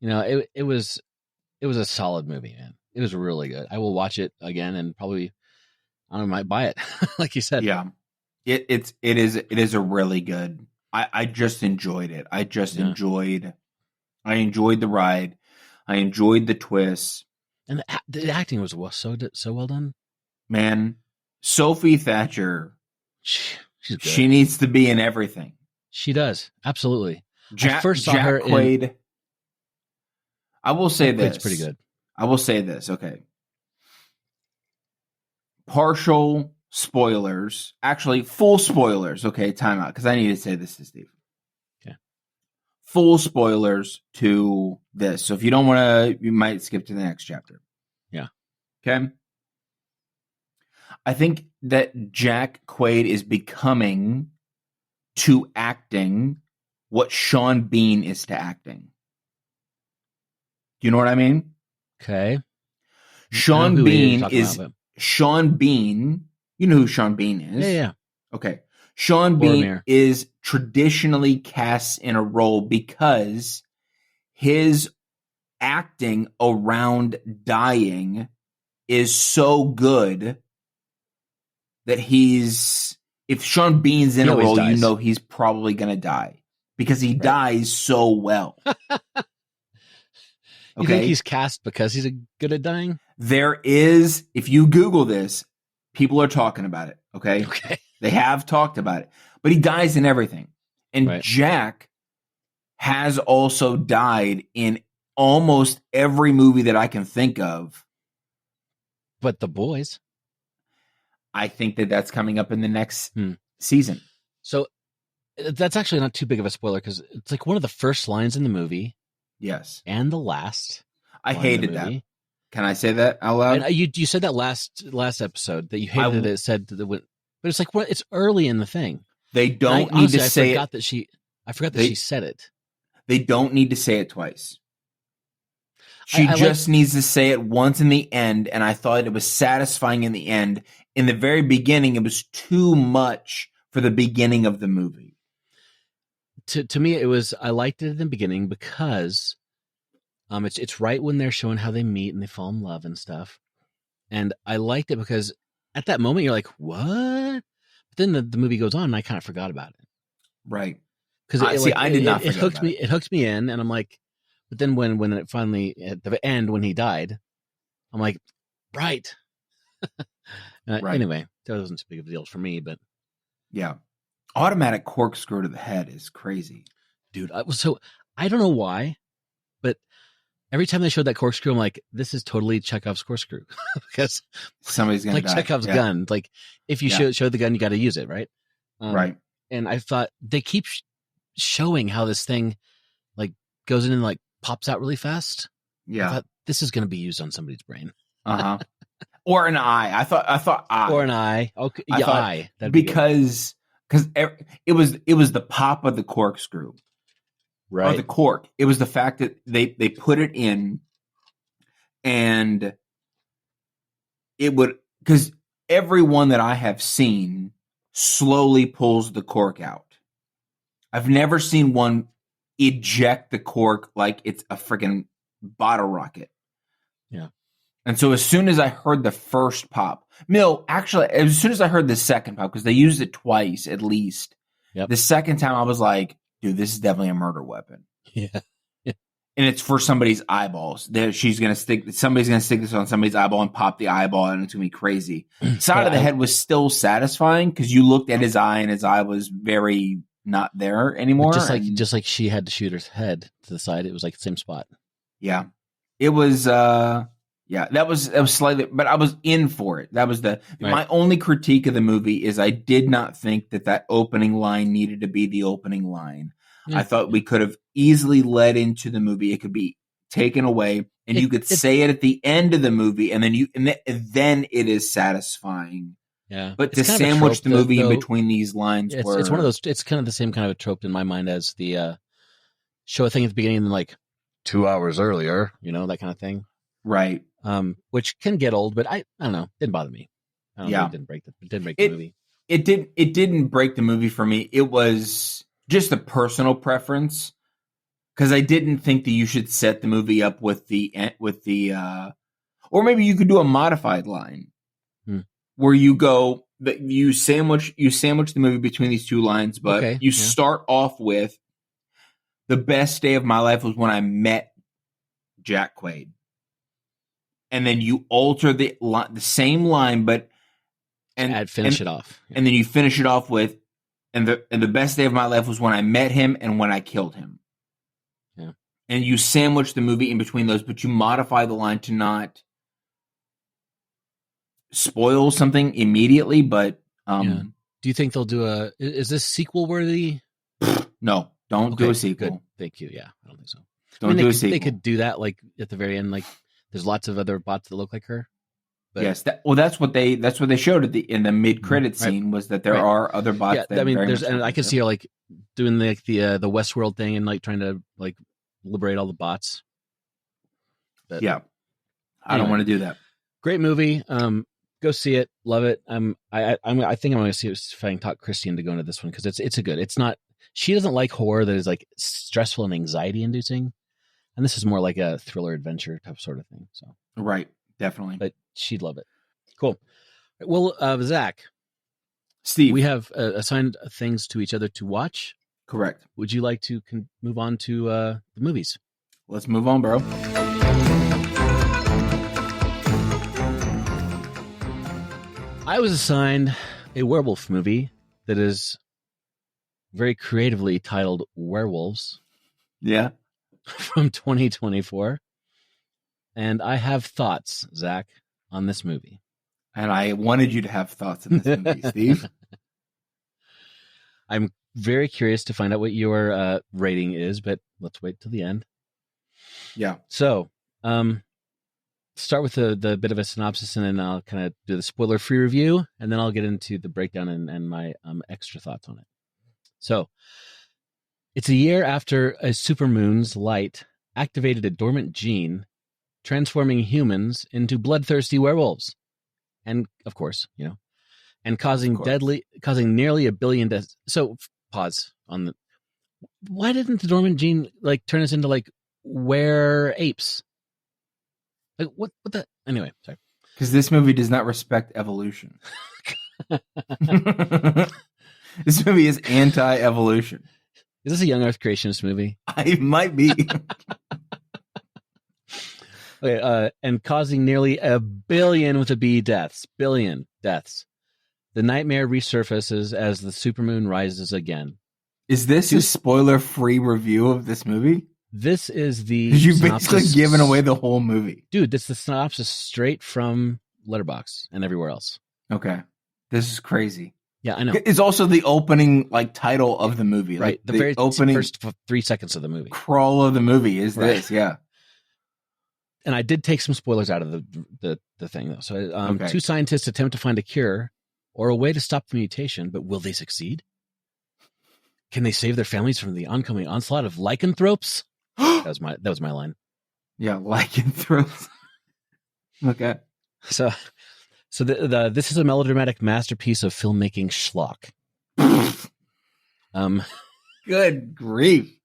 it was a solid movie, man. It was really good. I will watch it again and probably I might buy it, like you said. Yeah. It is a really good. I just enjoyed it. I enjoyed the ride. I enjoyed the twists. And the acting was so well done. Man, Sophie Thatcher, she's good. She needs to be in everything. She does. Absolutely. I first saw her Quaid. In... I will say this. Quaid's pretty good. I will say this. Okay. Partial spoilers. Actually, full spoilers. Okay, time out. Because I need to say this to Steve. Okay. Full spoilers to this. So if you don't want to, you might skip to the next chapter. Yeah. Okay. I think that Jack Quaid is becoming to acting what Sean Bean is to acting. Do you know what I mean? Okay. Sean Bean is Sean Bean. You know who Sean Bean is? Yeah. Okay. Sean Bean is traditionally cast in a role because his acting around dying is so good that if Sean Bean's in a role, dies. You know he's probably going to die because he dies so well. You think he's cast because he's good at dying? There is, if you Google this, people are talking about it, okay? They have talked about it. But he dies in everything. And Jack has also died in almost every movie that I can think of. But The Boys. I think that's coming up in the next season. So that's actually not too big of a spoiler because it's like one of the first lines in the movie. Yes. And the last. I hated that. Can I say that out loud? And you said that last episode that you hated that it said that but it's like it's early in the thing. They don't need to say it. I forgot that she said it. They don't need to say it twice. She just needs to say it once in the end, and I thought it was satisfying in the end. In the very beginning, it was too much for the beginning of the movie. To me, I liked it in the beginning because it's right when they're showing how they meet and they fall in love and stuff. And I liked it because at that moment you're like, what? But then the movie goes on and I kind of forgot about it. Right. Because I did not. It hooked me. It hooked me in, and I'm like, but then when it finally at the end when he died, I'm like, right. Anyway, that wasn't too big of a deal for me, but yeah. Automatic corkscrew to the head is crazy. Dude, so I don't know why, but every time they showed that corkscrew, I'm like, this is totally Chekhov's corkscrew. Because somebody's going to die. Chekhov's gun. Like, if you show the gun, you got to use it, right? Right. And I thought they keep showing how this thing, like, goes in and, like, pops out really fast. Yeah. I thought, this is going to be used on somebody's brain. Uh-huh. Or an eye. I thought eye. Or an eye. Okay. Yeah, eye. Because it was the pop of the corkscrew, right? Or the cork. It was the fact that they put it in, and it would, because everyone that I have seen slowly pulls the cork out. I've never seen one eject the cork like it's a freaking bottle rocket. Yeah. And so as soon as I heard the first pop, actually, as soon as I heard the second pop, because they used it twice at least, the second time I was like, dude, this is definitely a murder weapon. Yeah. And it's for somebody's eyeballs. Somebody's going to stick this on somebody's eyeball and pop the eyeball, and it's going to be crazy. Side of the head was still satisfying because you looked at his eye and his eye was very not there anymore. Just like she had to shoot her head to the side. It was like the same spot. Yeah. It was, Yeah, that was slightly, but I was in for it. That was my only critique of the movie is I did not think that opening line needed to be the opening line. I thought we could have easily led into the movie. It could be taken away, and you could say it at the end of the movie, and then it is satisfying. Yeah, but to sandwich the movie in between these lines, it's one of those. It's kind of the same kind of a trope in my mind as the show a thing at the beginning and then like 2 hours earlier, that kind of thing. Right. Which can get old, but I don't know. It didn't bother me. I don't know. It didn't break the movie. It didn't break the movie for me. It was just a personal preference because I didn't think that you should set the movie up with the or maybe you could do a modified line where you go that you sandwich the movie between these two lines, but start off with the best day of my life was when I met Jack Quaid. And then you alter the same line, finish it off, and then you finish it off with, and the best day of my life was when I met him and when I killed him. Yeah, and you sandwich the movie in between those, but you modify the line to not spoil something immediately. But do you think they'll do is this sequel worthy? No, don't do a sequel. Good. Thank you. Yeah, I don't think so. Don't do a sequel. They could do that like at the very end, like. There's lots of other bots that look like her. But yes, that's what they showed in the mid-credit scene was that there are other bots. Yeah, that I mean, and I can see her like doing the Westworld thing and like trying to like liberate all the bots. But, yeah, I don't want to do that. Great movie. Go see it. Love it. I think I'm going to see if I can talk Christy into going to this one because it's a good. It's not. She doesn't like horror that is like stressful and anxiety inducing. And this is more like a thriller adventure type sort of thing. So right, definitely. But she'd love it. Cool. Well, Zach, Steve, we have assigned things to each other to watch. Correct. Would you like to move on to the movies? Let's move on, bro. I was assigned a werewolf movie that is very creatively titled Werewolves. Yeah. From 2024. And I have thoughts, Zach, on this movie. And I wanted you to have thoughts on this movie, Steve. I'm very curious to find out what your rating is, but let's wait till the end. Yeah. So, start with the bit of a synopsis, and then I'll kind of do the spoiler-free review, and then I'll get into the breakdown and my extra thoughts on it. So, it's a year after a supermoon's light activated a dormant gene, transforming humans into bloodthirsty werewolves. And of course, and causing nearly 1 billion deaths. So pause on the, why didn't the dormant gene like turn us into like apes? Like what the, anyway, sorry. Because this movie does not respect evolution. This movie is anti-evolution. Is this a young Earth creationist movie? It might be. Okay, and causing nearly 1 billion with a B deaths. Billion deaths. The nightmare resurfaces as the supermoon rises again. Is this a spoiler-free review of this movie? This is the You've basically given away the whole movie. Dude, this is the synopsis straight from Letterboxd and everywhere else. Okay. This is crazy. Yeah, I know. It's also the opening title of the movie. Right. Like, the very opening first 3 seconds of the movie. Crawl of the movie is this, yeah. And I did take some spoilers out of the thing, though. So, two scientists attempt to find a cure or a way to stop the mutation, but will they succeed? Can they save their families from the oncoming onslaught of lycanthropes? that was my line. Yeah, lycanthropes. Okay. So this is a melodramatic masterpiece of filmmaking schlock. Good grief.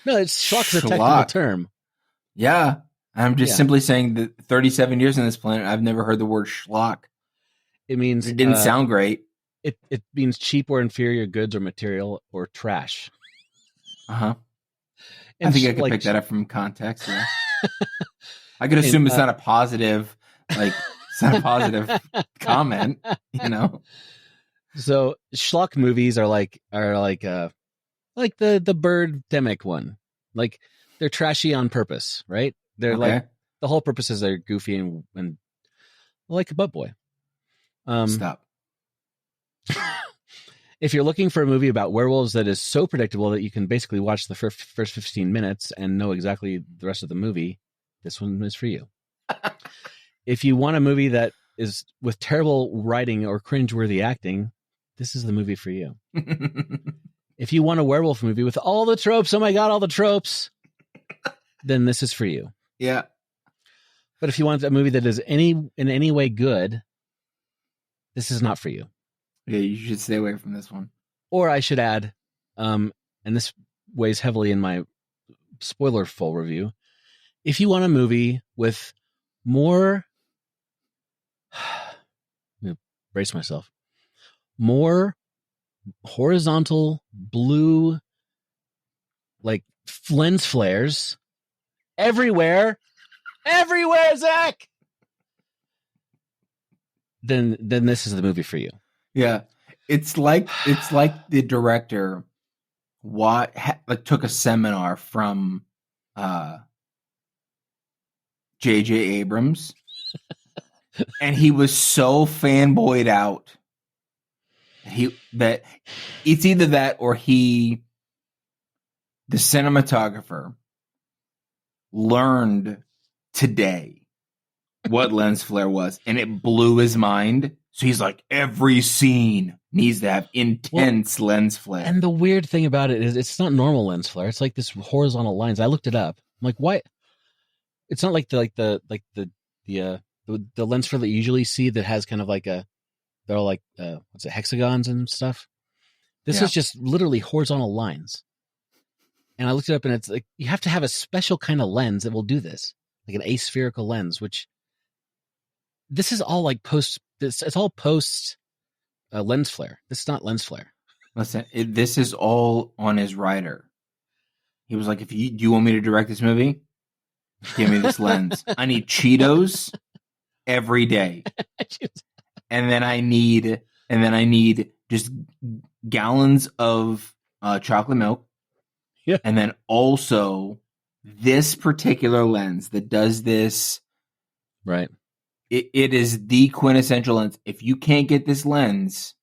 No, schlock is a technical term. Yeah. I'm just simply saying that 37 years on this planet, I've never heard the word schlock. It means it didn't sound great. It means cheap or inferior goods or material or trash. Uh-huh. I think I could pick that up from context. Yeah. I could assume it's not a positive, it's not a positive comment, So schlock movies are like the Birdemic one. Like they're trashy on purpose, right? They're the whole purpose is they're goofy and like a butt boy. Stop. If you're looking for a movie about werewolves that is so predictable that you can basically watch the first 15 minutes and know exactly the rest of the movie, this one is for you. If you want a movie that is with terrible writing or cringeworthy acting, this is the movie for you. If you want a werewolf movie with all the tropes, oh my God, all the tropes, then this is for you. Yeah. But if you want a movie that is in any way good, this is not for you. Yeah, you should stay away from this one. Or I should add, and this weighs heavily in my spoiler-full review, if you want a movie with more, brace myself, more horizontal blue, like lens flares everywhere, Zach, then this is the movie for you. Yeah, it's like the director took a seminar from J.J. Abrams, and he was so fanboyed out that it's either that or the cinematographer, learned today what lens flare was, and it blew his mind. So he's like, every scene needs to have intense lens flare. And the weird thing about it is it's not normal lens flare. It's like this horizontal lines. I looked it up. I'm like, why? It's not like the lens flare that you usually see that has kind of like they're all like hexagons and stuff. This is just literally horizontal lines. And I looked it up, and it's like you have to have a special kind of lens that will do this, like an aspherical lens, which this is all like it's all post lens flare. This is not lens flare. Listen, this is all on his writer. He was like, do you want me to direct this movie? Give me this lens. I need Cheetos every day. And then I need just gallons of chocolate milk. Yeah. And then also this particular lens that does this. Right. It is the quintessential lens. If you can't get this lens,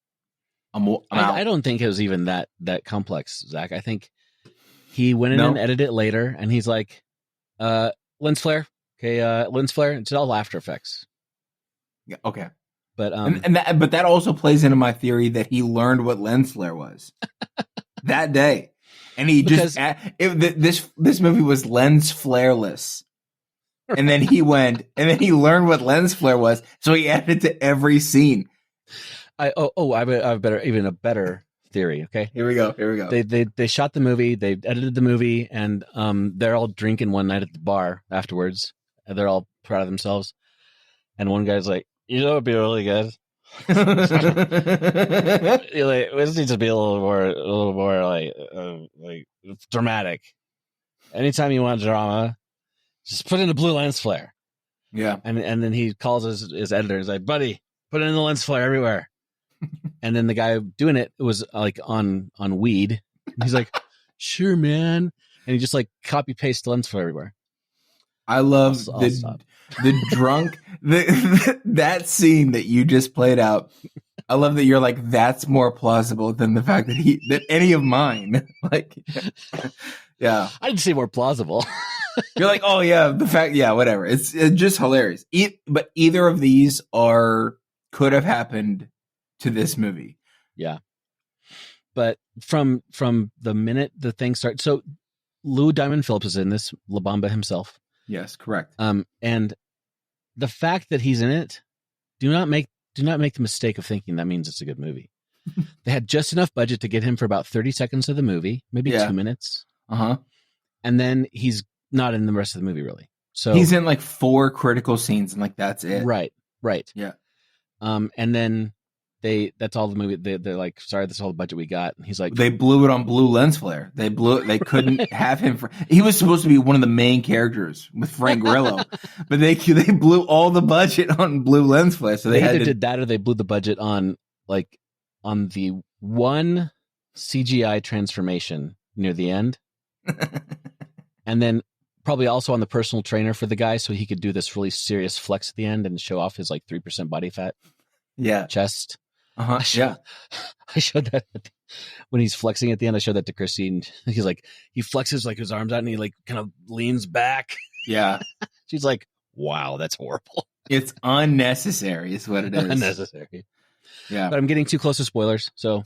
I'm out. I don't think it was even that complex, Zach. I think he went in and edited it later, and he's like, lens flare. Okay, lens flare. It's all After Effects. Yeah, okay. But but that also plays into my theory that he learned what lens flare was that day, and he this movie was lens flareless. And then he learned what lens flare was, so he added it to every scene. I have a better theory. Okay, here we go. They shot the movie, they edited the movie, and they're all drinking one night at the bar afterwards, and they're all proud of themselves. And one guy's like, "You know, it'd be really good. Like, this needs to be a little more like dramatic. Anytime you want drama, just put in a blue lens flare." Yeah. And then he calls his editor. He's like, "Buddy, put in the lens flare everywhere." And then the guy doing it was like on weed. And he's like, "Sure, man." And he just like copy paste lens flare everywhere. I love the drunk that scene that you just played out. I love that you're like, that's more plausible than the fact that any of mine. Like, yeah, I didn't say more plausible. You're like, oh yeah, the fact, yeah, whatever. It's just hilarious. But either of these could have happened to this movie. Yeah. But from the minute the thing starts, so Lou Diamond Phillips is in this, La Bamba himself. Yes, correct. And the fact that he's in it, do not make the mistake of thinking that means it's a good movie. They had just enough budget to get him for about 30 seconds of the movie, maybe 2 minutes. And then he's not in the rest of the movie, really. So he's in like 4 critical scenes, and like that's it. Right. Yeah. And then that's all the movie. They're like, "Sorry, that's all the budget we got." And he's like, they blew it on blue lens flare. They couldn't have him he was supposed to be one of the main characters with Frank Grillo, but they blew all the budget on blue lens flare. So they either did that, or they blew the budget on the one CGI transformation near the end, and then probably also on the personal trainer for the guy, so he could do this really serious flex at the end and show off his like 3% body fat chest. Yeah. I showed that when he's flexing at the end. I showed that to Christine. He's like, he flexes like his arms out and he like kind of leans back. Yeah. She's like, wow, that's horrible. It's unnecessary is what it is. Unnecessary. Yeah. But I'm getting too close to spoilers, so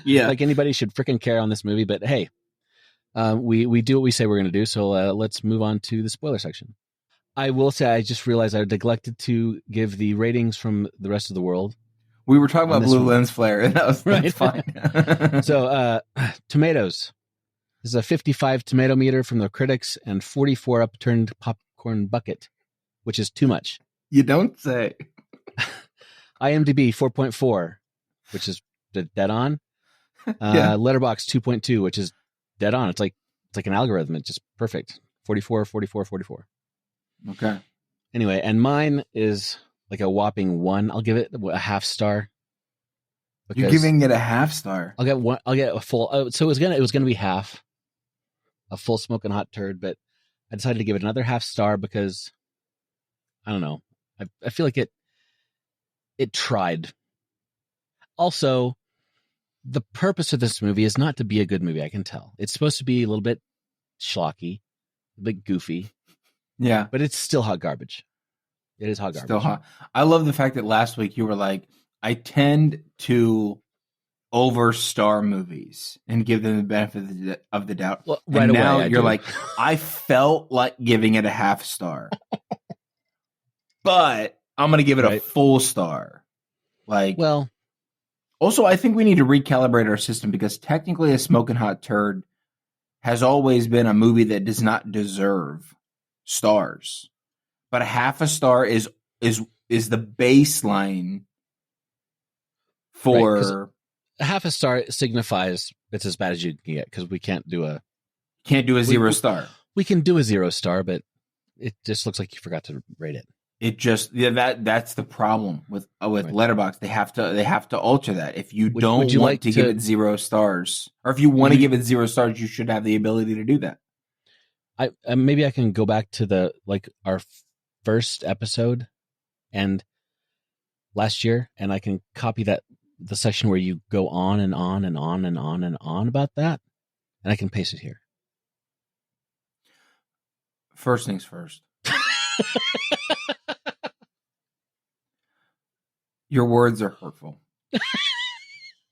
yeah. like anybody should freaking care on this movie. But hey, we do what we say we're going to do. So let's move on to the spoiler section. I will say I just realized I neglected to give the ratings from the rest of the world. We were talking about blue lens flare, and that's fine. So tomatoes. This is a 55 tomato meter from the critics and 44 upturned popcorn bucket, which is too much. You don't say. IMDb 4.4, which is dead on. Letterboxd 2.2, which is dead on. It's like an algorithm. It's just perfect. 44, 44, 44. Okay. Anyway, and mine is like a whopping 1. I'll give it a half star. You're giving it a half star. I'll get one. I'll get a full. So it was gonna be half, a full smoking hot turd, but I decided to give it another half star because I don't know. I feel like it tried. Also, the purpose of this movie is not to be a good movie. I can tell it's supposed to be a little bit schlocky, a bit goofy. Yeah, but it's still hot garbage. It is hot garbage. Still hot. I love the fact that last week you were like, I tend to overstar movies and give them the benefit of the doubt. Well, right and away, now you're do. like, I felt like giving it a half star, but I'm going to give it a full star. Like, well, also, I think we need to recalibrate our system because technically, a smoking hot turd has always been a movie that does not deserve stars, but a half a star is the baseline for a half a star signifies it's as bad as you can get because we can't do a 0 star. We can do a 0 star, but it just looks like you forgot to rate it. It just that's the problem with Letterboxd. They have to alter that. If you don't want to give it 0 stars, or if you want to give it 0 stars, you should have the ability to do that. I maybe I can go back to our first episode and last year, and I can copy the section where you go on and on and on and on and on about that, and I can paste it here. First things first. Your words are hurtful.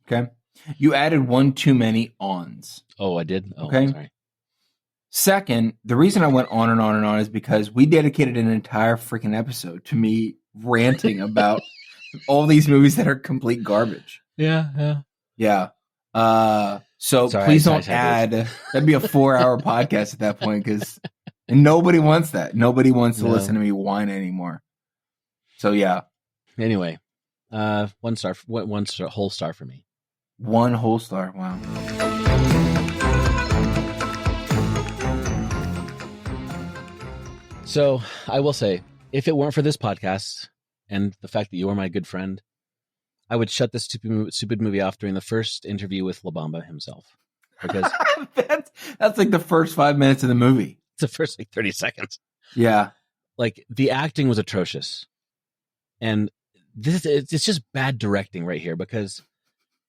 Okay? You added one too many ons. Oh, I did? Oh, okay. Sorry. Second, the reason I went on and on and on is because we dedicated an entire freaking episode to me ranting about all these movies that are complete garbage. Yeah. So please don't add. That'd be a 4-hour podcast at that point because nobody wants that. Nobody wants to listen to me whine anymore. So yeah. Anyway, 1 star. One star, whole star for me. 1 whole star. Wow. So I will say, if it weren't for this podcast and the fact that you are my good friend, I would shut this stupid movie off during the first interview with La Bamba himself. Because that's like the first 5 minutes of the movie. It's the first 30 seconds. Yeah. Like the acting was atrocious. And it's just bad directing right here because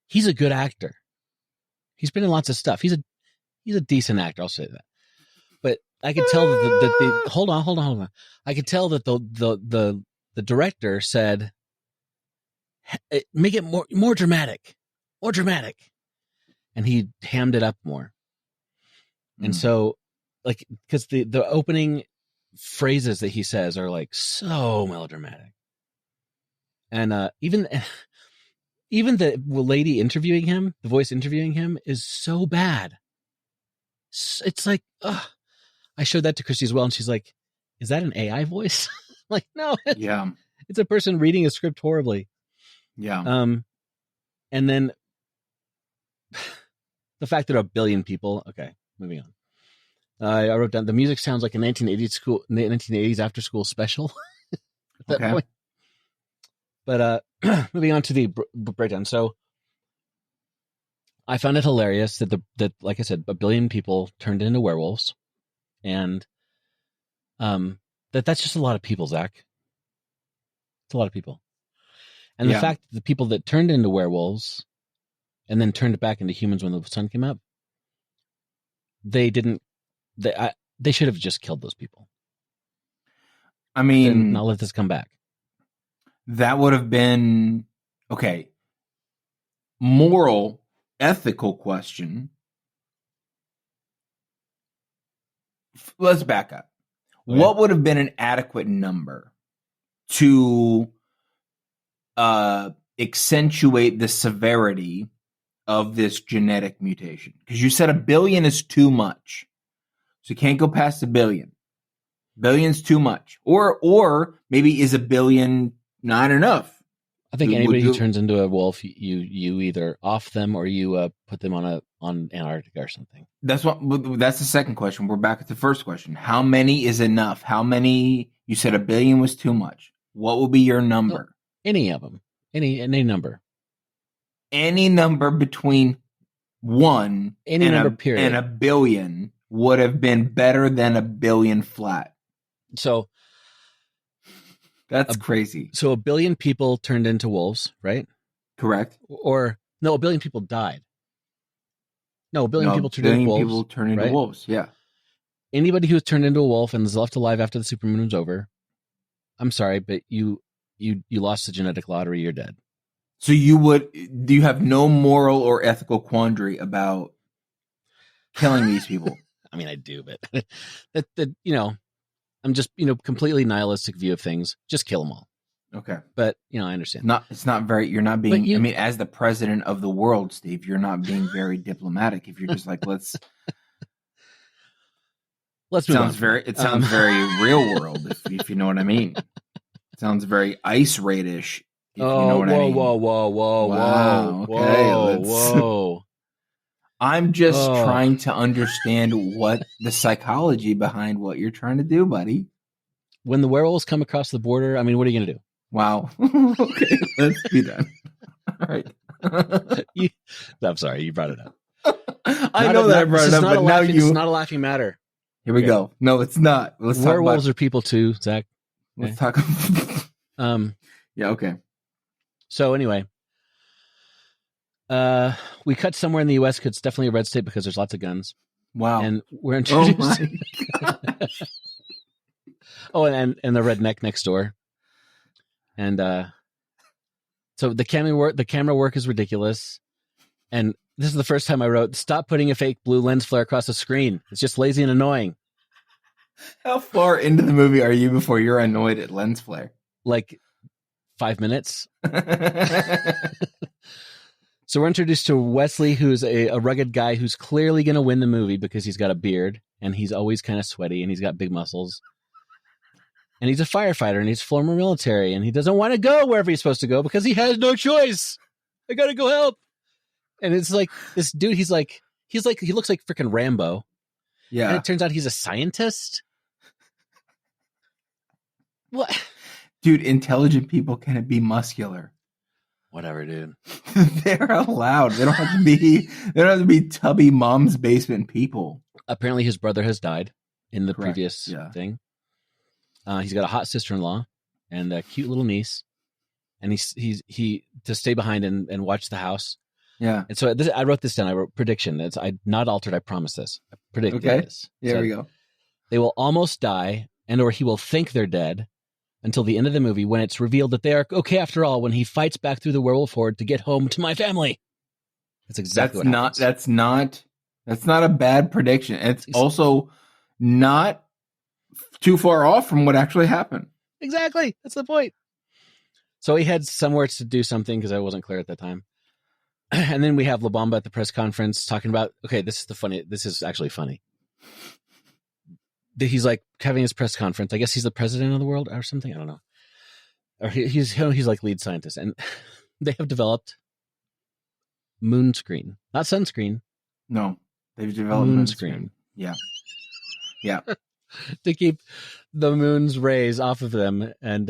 he's a good actor. He's been in lots of stuff. He's a decent actor, I'll say that. But I could tell that the hold on. I could tell that the director said, make it more dramatic, and he hammed it up more. And so, like, because the opening phrases that he says are like so melodramatic, and even the lady interviewing him, the voice interviewing him, is so bad. It's like, ugh. I showed that to Christy as well, and she's like, "Is that an AI voice?" Like, no, it's a person reading a script horribly. Yeah. And then the fact that 1 billion people. Okay, moving on. I wrote down the music sounds like a 1980s after school special. At that point. But moving on to the breakdown. So I found it hilarious that like I said, 1 billion people turned into werewolves. and that's just a lot of people, Zach. It's a lot of people. And the fact that the people that turned into werewolves and then turned back into humans when the sun came up, they didn't. They should have just killed those people. I mean, then not let this come back. That would have been okay. Moral, ethical question. Let's back up. Okay. What would have been an adequate number to accentuate the severity of this genetic mutation? Because you said 1 billion is too much. So you can't go past 1 billion. Billion's too much. Or maybe is 1 billion not enough? I think anybody who turns into a wolf, you either off them or you put them on Antarctica or something. That's the second question. We're back at the first question. How many is enough? How many? You said 1 billion was too much. What will be your number? Any of them. Any number. Any number between 1 any number period and 1 billion would have been better than 1 billion flat. So that's crazy. So 1 billion people turned into wolves, right? Correct. Or no, 1 billion people died. No, 1 billion people turned into wolves. People turn into wolves. Yeah. Anybody who's turned into a wolf and is left alive after the supermoon was over, I'm sorry, but you lost the genetic lottery. You're dead. So do you have no moral or ethical quandary about killing these people? I mean, I do, but I'm just, completely nihilistic view of things. Just kill them all. Okay. But, I understand. You're not being, as the president of the world, Steve, you're not being very diplomatic. If you're just like, let's move on. It sounds very real world, if you know what I mean. It sounds very ice raid-ish. If you know what I mean. Whoa. Wow, okay, whoa. I'm just trying to understand what the psychology behind what you're trying to do, buddy. When the werewolves come across the border, I mean, what are you going to do? Wow. Okay, let's be done. All right. I'm sorry, you brought it up. I know that I brought it up, but now it's not a laughing matter. Here we go. No, it's not. Let's talk werewolves are people too, Zach. Okay. Let's talk. Yeah. Okay. So anyway, we cut somewhere in the U.S. because it's definitely a red state because there's lots of guns. Wow. And we're introduced. And the redneck next door. And so the camera work is ridiculous. And this is the first time I wrote, stop putting a fake blue lens flare across the screen. It's just lazy and annoying. How far into the movie are you before you're annoyed at lens flare? Like 5 minutes. So we're introduced to Wesley, who's a rugged guy who's clearly going to win the movie because he's got a beard and he's always kind of sweaty and he's got big muscles. And he's a firefighter and he's former military and he doesn't want to go wherever he's supposed to go because he has no choice. I got to go help. And it's like this dude, he looks like freaking Rambo. Yeah. And it turns out he's a scientist. What? Dude, intelligent people can be muscular. Whatever, dude. They're allowed. They don't have to be tubby mom's basement people. Apparently his brother has died in the previous thing. He's got a hot sister-in-law and a cute little niece. And he to stay behind and watch the house. Yeah. And so I wrote this down. I wrote prediction. It's not altered. I promise this. I predicted this. There we go. They will almost die or he will think they're dead until the end of the movie when it's revealed that they are okay after all when he fights back through the werewolf horde to get home to my family. That's exactly what happens. That's not a bad prediction. It's also not too far off from what actually happened. Exactly. That's the point. So he heads somewhere to do something because I wasn't clear at that time. And then we have La Bamba at the press conference talking about, okay, this is actually funny. He's like having his press conference. I guess he's the president of the world or something. I don't know. Or he's like lead scientist. And they have developed moon screen, not sunscreen. No, they've developed moon screen. Yeah. Yeah. To keep the moon's rays off of them. And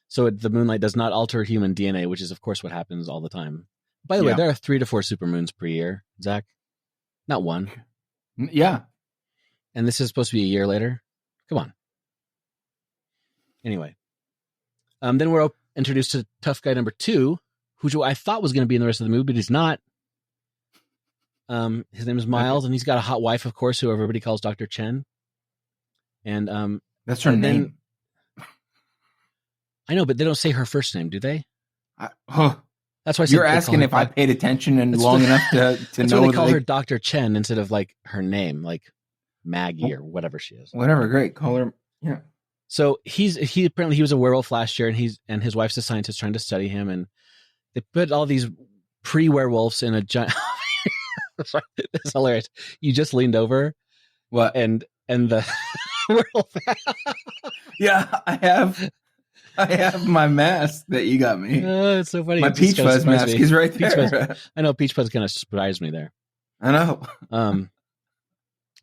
so the moonlight does not alter human DNA, which is, of course, what happens all the time. By the way, there are 3 to 4 supermoons per year, Zach. Not one. Yeah. And this is supposed to be a year later. Come on. Anyway, then we're introduced to tough guy number 2, who I thought was going to be in the rest of the movie, but he's not. His name is Miles, and he's got a hot wife, of course, who everybody calls Dr. Chen. And that's her name. I know, but they don't say her first name, do they? That's why you're asking if I paid attention and long enough to know. That's why they call her Dr. Chen instead of like her name, like Maggie or whatever she is. Whatever, great. Call her. Yeah. So he apparently was a werewolf last year, and his wife's a scientist trying to study him, and they put all these pre-werewolves in a giant. It's hilarious. You just leaned over. What? And the werewolf. Yeah, I have my mask that you got me. It's so funny. My Peach Fuzz mask is right there. I know Peach Fuzz kind of surprised me there. I know.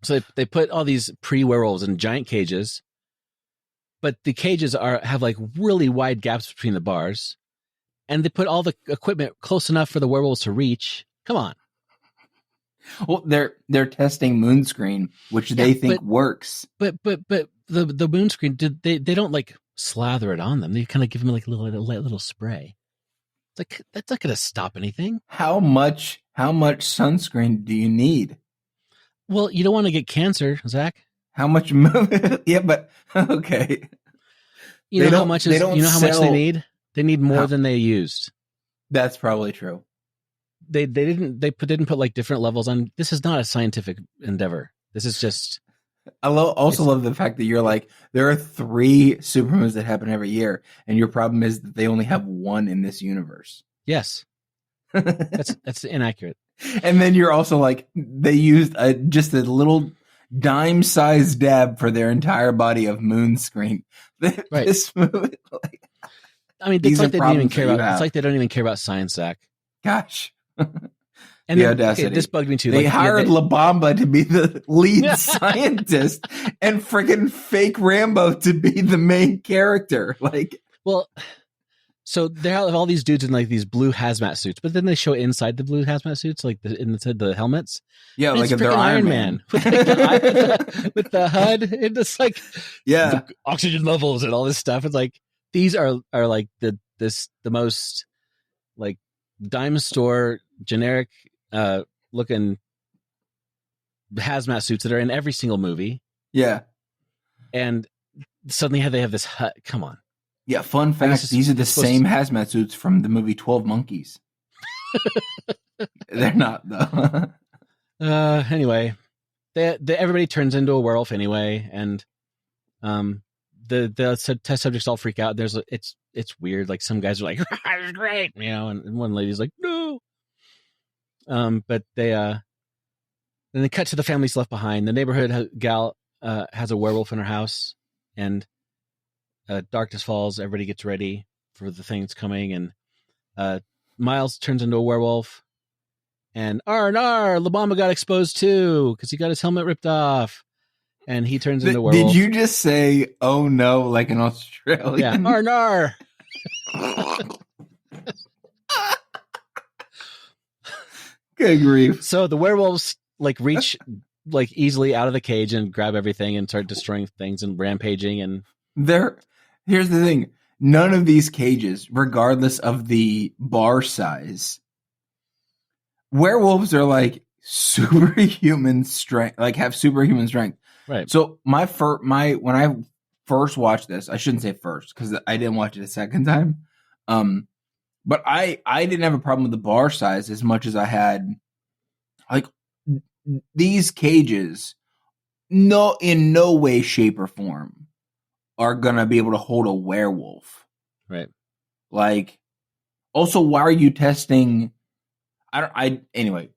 So they put all these pre-werewolves in giant cages, but the cages have like really wide gaps between the bars, and they put all the equipment close enough for the werewolves to reach. Come on. Well, they're testing Moonscreen, which they think works. But the Moonscreen, they don't like slather it on them. They kind of give them like a little spray. It's like that's not going to stop anything. How much sunscreen do you need? Well, you don't want to get cancer, Zach. How much? Yeah, but okay. You know how much they need? They need more than they used. That's probably true. They didn't put like different levels on. This is not a scientific endeavor. This is just. I love the fact that you're like, there are 3 supermoons that happen every year, and your problem is that they only have one in this universe. Yes, that's inaccurate. And then you're also like, they used just a little dime-sized dab for their entire body of Moonscreen. Right. This movie, I mean, it's like they don't even care about. It's like they don't even care about science, Zach. Gosh. And the audacity. Okay, this bugged me too. They hired La Bamba to be the lead scientist and freaking fake Rambo to be the main character. So they have all these dudes in like these blue hazmat suits, but then they show inside the blue hazmat suits, like inside the helmets. Yeah, like they're Iron Man with the HUD. And it's like the oxygen levels and all this stuff. It's like these are like the most like dime store generic looking hazmat suits that are in every single movie. Yeah. And suddenly they have this HUD. Come on. Yeah, fun fact, these are the same hazmat suits from the movie 12 Monkeys. They're not, though. Anyway, everybody turns into a werewolf anyway, and the test subjects all freak out. It's weird. Like some guys are like, "It's great," and one lady's like, "No." But then they cut to the families left behind. The neighborhood gal has a werewolf in her house, and darkness falls. Everybody gets ready for the thing that's coming, and Miles turns into a werewolf. And R&R, La Bamba got exposed too because he got his helmet ripped off, and he turns into a werewolf. Did you just say "oh no" like an Australian? Yeah, R&R. Good grief! So the werewolves like reach like easily out of the cage and grab everything and start destroying things and rampaging. And here's the thing: none of these cages, regardless of the bar size, werewolves are like superhuman strength, like have superhuman strength. Right. So when I first watched this, I shouldn't say first because I didn't watch it a second time. But I didn't have a problem with the bar size as much as I had like these cages. No, in no way, shape, or form are gonna be able to hold a werewolf. Right. Like, also, why are you testing? Anyway,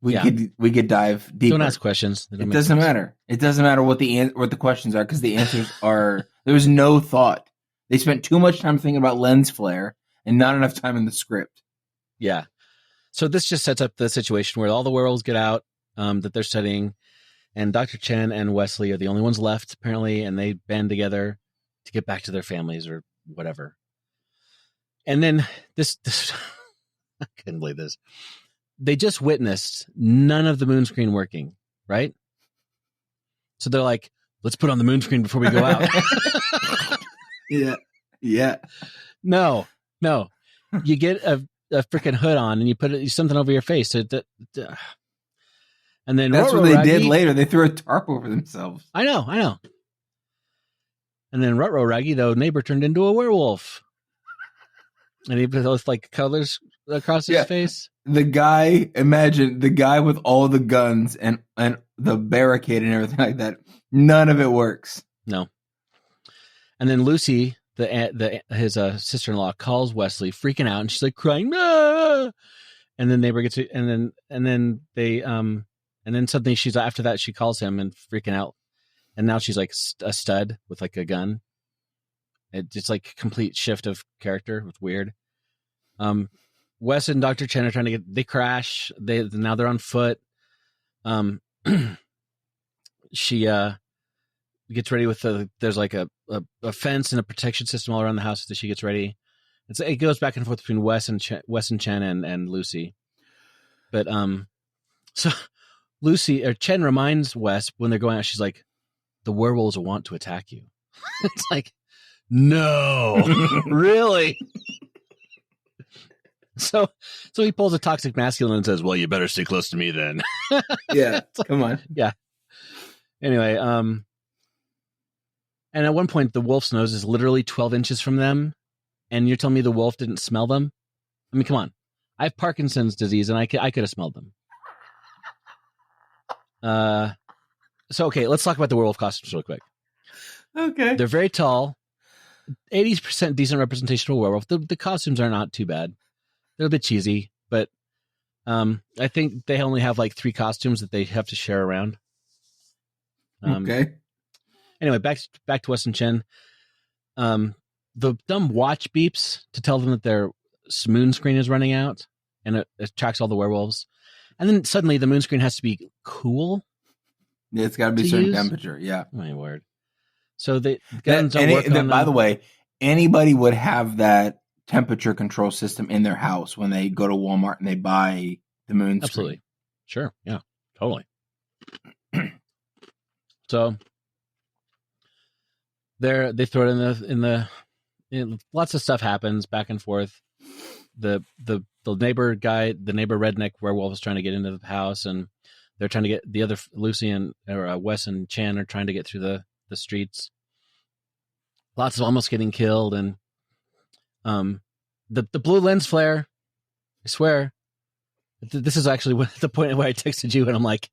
we could dive deeper. Don't ask questions. It doesn't matter. It doesn't matter what the questions are because the answers are there was no thought. They spent too much time thinking about lens flare and not enough time in the script. Yeah. So this just sets up the situation where all the werewolves get out that they're studying, and Dr. Chen and Wesley are the only ones left apparently, and they band together to get back to their families or whatever. And then this I couldn't believe this. They just witnessed none of the Moonscreen working, right? So they're like, let's put on the moon screen before we go out. Yeah. No. You get a freaking hood on and you put something over your face. And then that's what they did later. They threw a tarp over themselves. I know. And then Ruh-Roh Raggy, the neighbor, turned into a werewolf. And he put those like colors across his face. Imagine the guy with all the guns and the barricade and everything like that. None of it works. No. And then Lucy, his sister-in-law, calls Wesley, freaking out, and she's like crying. Ah! And then neighbor gets it, and then suddenly she's after that she calls him and freaking out, and now she's like a stud with like a gun. It's like complete shift of character. It's weird. Wes and Dr. Chen are trying they crash. Now they're on foot. She gets ready with there's like a fence and a protection system all around the house that she gets ready. It goes back and forth between Wes and Chen and Lucy. But so Lucy or Chen reminds Wes when they're going out, she's like, the werewolves want to attack you. It's like, no, really? So he pulls a toxic masculine and says, well, you better stay close to me then. Yeah, come on. Yeah. Anyway, and at one point, the wolf's nose is literally 12 inches from them, and you're telling me the wolf didn't smell them? I mean, come on. I have Parkinson's disease, and I could have smelled them. So, okay, let's talk about the werewolf costumes real quick. Okay. They're very tall, 80% decent representation of a werewolf. The costumes are not too bad. They're a bit cheesy, but I think they only have like 3 costumes that they have to share around. Okay. Anyway, back to Wes and Chen. The dumb watch beeps to tell them that their moon screen is running out, and it tracks all the werewolves. And then suddenly the moon screen has to be cool. Yeah, it's got to be a certain temperature. Yeah. My word. So the guns don't work on them. By the way, anybody would have that temperature control system in their house when they go to Walmart and they buy the moon screen. Absolutely. Sure. Yeah. Totally. So they throw it in the lots of stuff happens back and forth. The neighbor guy, the neighbor redneck werewolf is trying to get into the house, and they're trying to get the other Lucy and Wes and Chan are trying to get through the streets. Lots of almost getting killed, and the blue lens flare. I swear, this is actually the point where I texted you, and I'm like,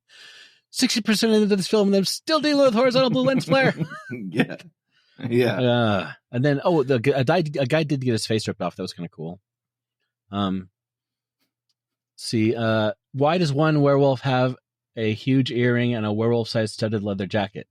60% of this film, and I'm still dealing with horizontal blue lens flare. Yeah. And then a guy did get his face ripped off. That was kind of cool. Why does one werewolf have a huge earring and a werewolf-sized studded leather jacket?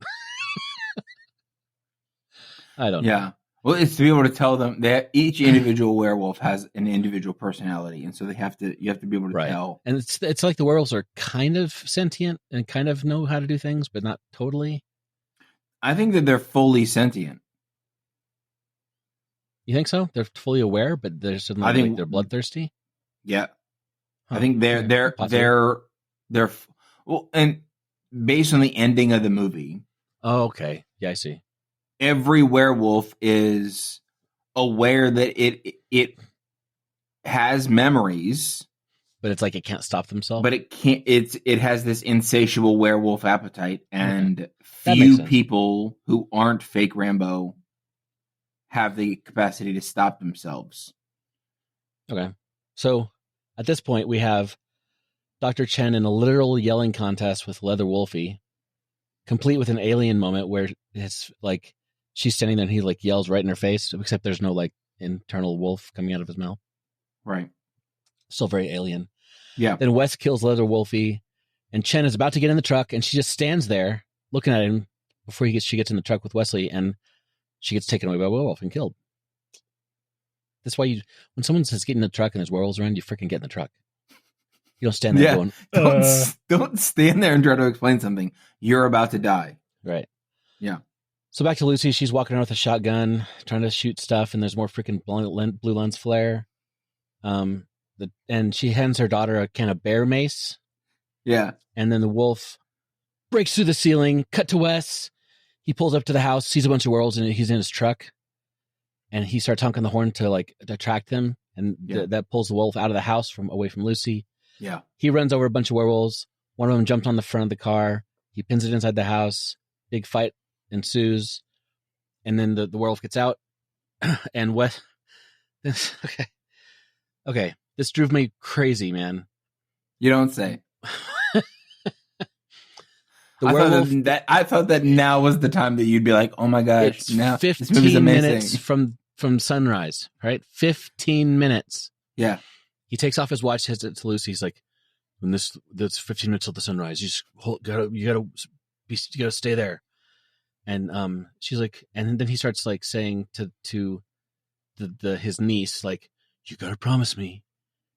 I don't know. Yeah. Well, it's to be able to tell them that each individual werewolf has an individual personality, and so you have to be able to tell. And it's like the werewolves are kind of sentient and kind of know how to do things, but not totally. I think that they're fully sentient. You think so? They're fully aware, but they're just like they're bloodthirsty. Yeah, I think they're well, and based on the ending of the movie. Oh, okay. Yeah, I see. Every werewolf is aware that it has memories, but it's like it can't stop themselves. But it can't. It has this insatiable werewolf appetite, and few people who aren't fake Rambo have the capacity to stop themselves. Okay, so at this point we have Dr. Chen in a literal yelling contest with Leather Wolfie, complete with an alien moment where it's like she's standing there and he like yells right in her face, except there's no like internal wolf coming out of his mouth. Right. Still very alien. Yeah. Then Wes kills Leather Wolfie, and Chen is about to get in the truck, and she just stands there looking at him before she gets in the truck with Wesley, and she gets taken away by a werewolf and killed. That's why when someone says get in the truck and there's werewolves around, you freaking get in the truck. You don't stand there going, don't stand there and try to explain something. You're about to die. Right. Yeah. So back to Lucy. She's walking around with a shotgun, trying to shoot stuff, and there's more freaking blue lens flare. And she hands her daughter a can of bear mace. Yeah. And then the wolf breaks through the ceiling. Cut to Wes. He pulls up to the house, sees a bunch of werewolves, and he's in his truck. And he starts honking the horn to attract them. And that pulls the wolf out of the house away from Lucy. Yeah. He runs over a bunch of werewolves. One of them jumped on the front of the car. He pins it inside the house. Big fight ensues. And then the werewolf gets out. And Wes... Okay. This drove me crazy, man. You don't say. I thought that now was the time that you'd be like, oh my gosh, it's now 15 this movie's amazing. Minutes from sunrise, right? 15 minutes. Yeah. He takes off his watch, hits it to Lucy. He's like, when that's 15 minutes till the sunrise. You gotta stay there. And she's like, and then he starts like saying to his niece, like, you gotta promise me,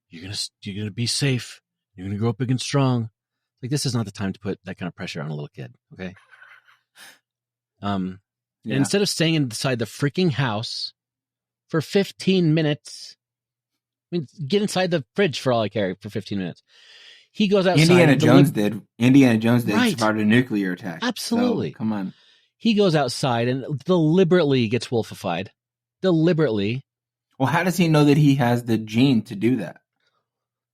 you're gonna be safe. You're gonna grow up big and strong. Like, this is not the time to put that kind of pressure on a little kid, okay? And instead of staying inside the freaking house for 15 minutes, I mean, get inside the fridge for all I care for 15 minutes. He goes outside. Indiana Jones did. Right. Survived a nuclear attack. Absolutely. So, come on. He goes outside and deliberately gets wolfified. Deliberately. Well, how does he know that he has the gene to do that?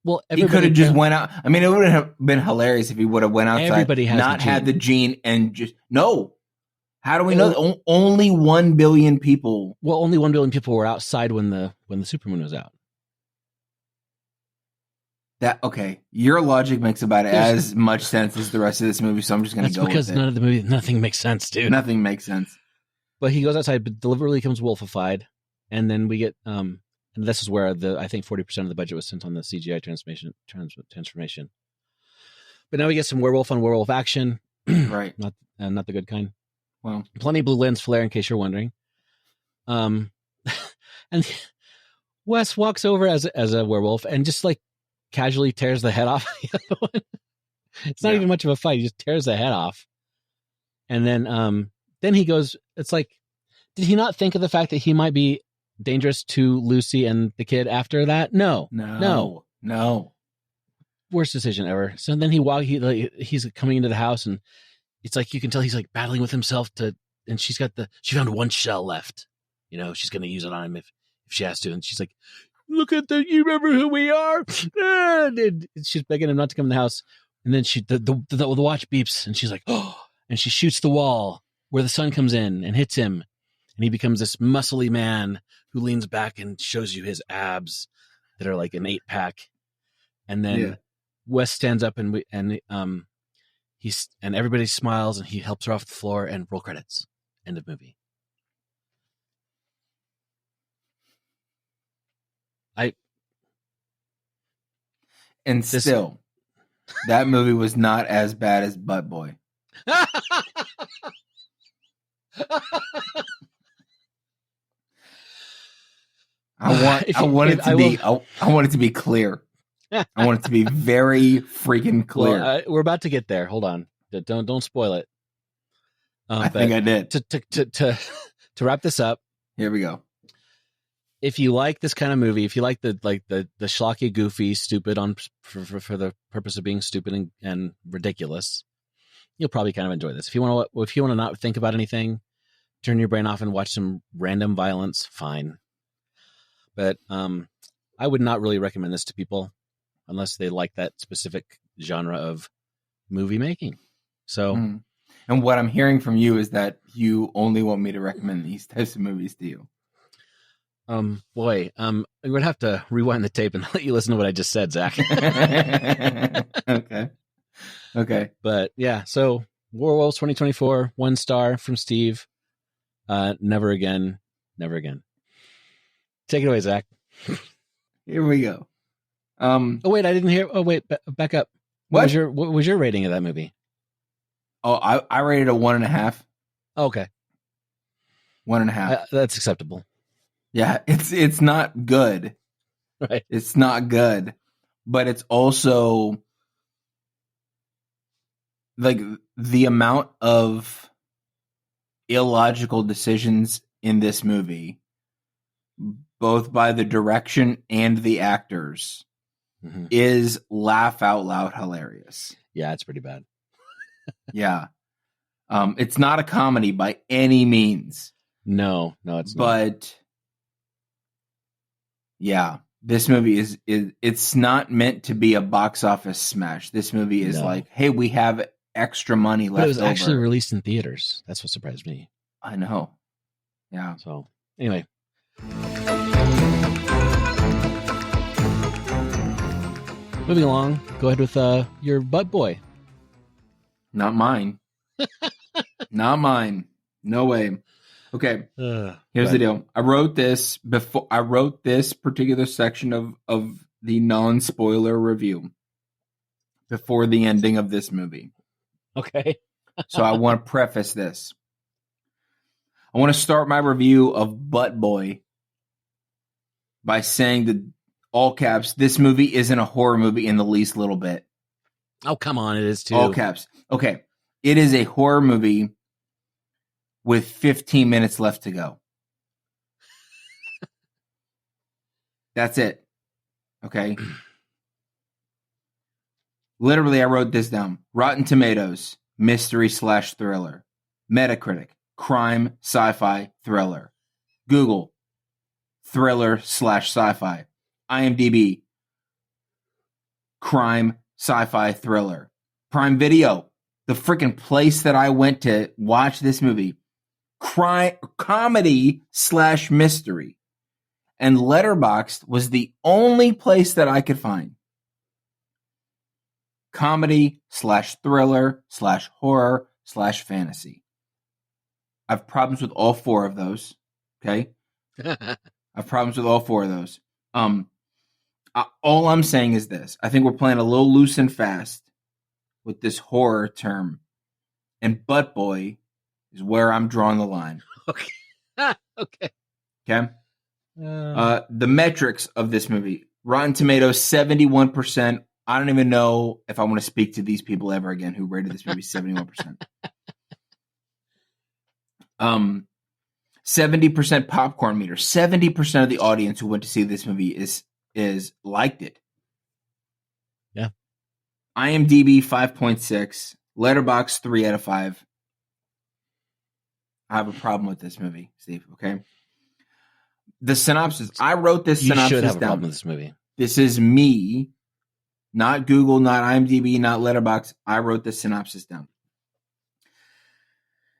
Well, he could have just went out. I mean, it would have been hilarious if he would have went outside, everybody has not had the gene, and just no. How do we know? Only 1 billion people. Well, only 1 billion people were outside when the supermoon was out. Okay, your logic makes about as much sense as the rest of this movie, so I'm just going to go with it. That's because nothing makes sense, dude. Nothing makes sense. But he goes outside, but deliberately becomes wolfified, and then we get and this is where I think 40% of the budget was spent on the CGI transformation. But now we get some werewolf on werewolf action, right? Not the good kind. Well, plenty of blue lens flare in case you're wondering. And Wes walks over as a werewolf and just like casually tears the head off the other one. It's not even much of a fight. He just tears the head off. And then he goes, it's like, did he not think of the fact that he might be dangerous to Lucy and the kid after that? No. Worst decision ever. So then he's coming into the house and it's like, you can tell he's like battling with himself and she found one shell left. You know, she's going to use it on him if she has to. And she's like, look at you remember who we are? And she's begging him not to come in the house. And then the watch beeps and she's like, oh, and she shoots the wall where the sun comes in and hits him. And he becomes this muscly man who leans back and shows you his abs that are like an 8-pack. And then Wes stands up and everybody smiles and he helps her off the floor and roll credits. End of movie. Still, that movie was not as bad as Butt Boy. I want it to be clear. I want it to be very freaking clear. Well, we're about to get there. Hold on. Don't spoil it. I think I did. To wrap this up. Here we go. If you like this kind of movie, if you like the schlocky, goofy, stupid for the purpose of being stupid and ridiculous, you'll probably kind of enjoy this. If you want to not think about anything, turn your brain off and watch some random violence, fine. But I would not really recommend this to people unless they like that specific genre of movie making. So, and what I'm hearing from you is that you only want me to recommend these types of movies to you. I would have to rewind the tape and let you listen to what I just said, Zach. Okay. But yeah, so Werewolves 2024, 1 star from Steve. Never again. Take it away, Zach. Here we go. Oh wait, I didn't hear. Oh wait, back up. What was your rating of that movie? Oh, I rated a 1.5. Oh, okay. 1.5. That's acceptable. Yeah, it's not good. Right. It's not good, but it's also like the amount of illogical decisions in this movie, both by the direction and the actors, is laugh out loud hilarious. Yeah, it's pretty bad. Yeah. It's not a comedy by any means. No, it's not. But yeah, this movie is it's not meant to be a box office smash. This movie is like, hey, we have extra money left over. But it was actually released in theaters. That's what surprised me. I know. Yeah. So anyway. Moving along, go ahead with your butt boy. Not mine. Not mine. No way. Okay. Here's the deal. I wrote this particular section of the non-spoiler review before the ending of this movie. Okay. So I want to preface this. I want to start my review of Butt Boy by saying that, all caps, this movie isn't a horror movie in the least little bit. Oh, come on. It is too. All caps. Okay. It is a horror movie with 15 minutes left to go. That's it. Okay. Literally, I wrote this down. Rotten Tomatoes, mystery/thriller. Metacritic, crime, sci-fi, thriller. Google, thriller/sci-fi. IMDb, crime, sci-fi, thriller. Prime Video, the freaking place that I went to watch this movie. Comedy/mystery. And Letterboxd was the only place that I could find. Comedy/thriller/horror/fantasy. I have problems with all four of those. Okay? I have problems with all four of those. All I'm saying is this. I think we're playing a little loose and fast with this horror term. And Butt Boy is where I'm drawing the line. Okay. Okay. Okay? The metrics of this movie. Rotten Tomatoes, 71%. I don't even know if I want to speak to these people ever again who rated this movie 71%. 70% popcorn meter. 70% of the audience who went to see this movie is liked it. Yeah. IMDb 5.6. Letterboxd 3 out of 5. I have a problem with this movie, Steve. Okay. The synopsis. I wrote this synopsis down. You should have a problem with this movie. This is me, not Google, not IMDb, not Letterboxd. I wrote this synopsis down.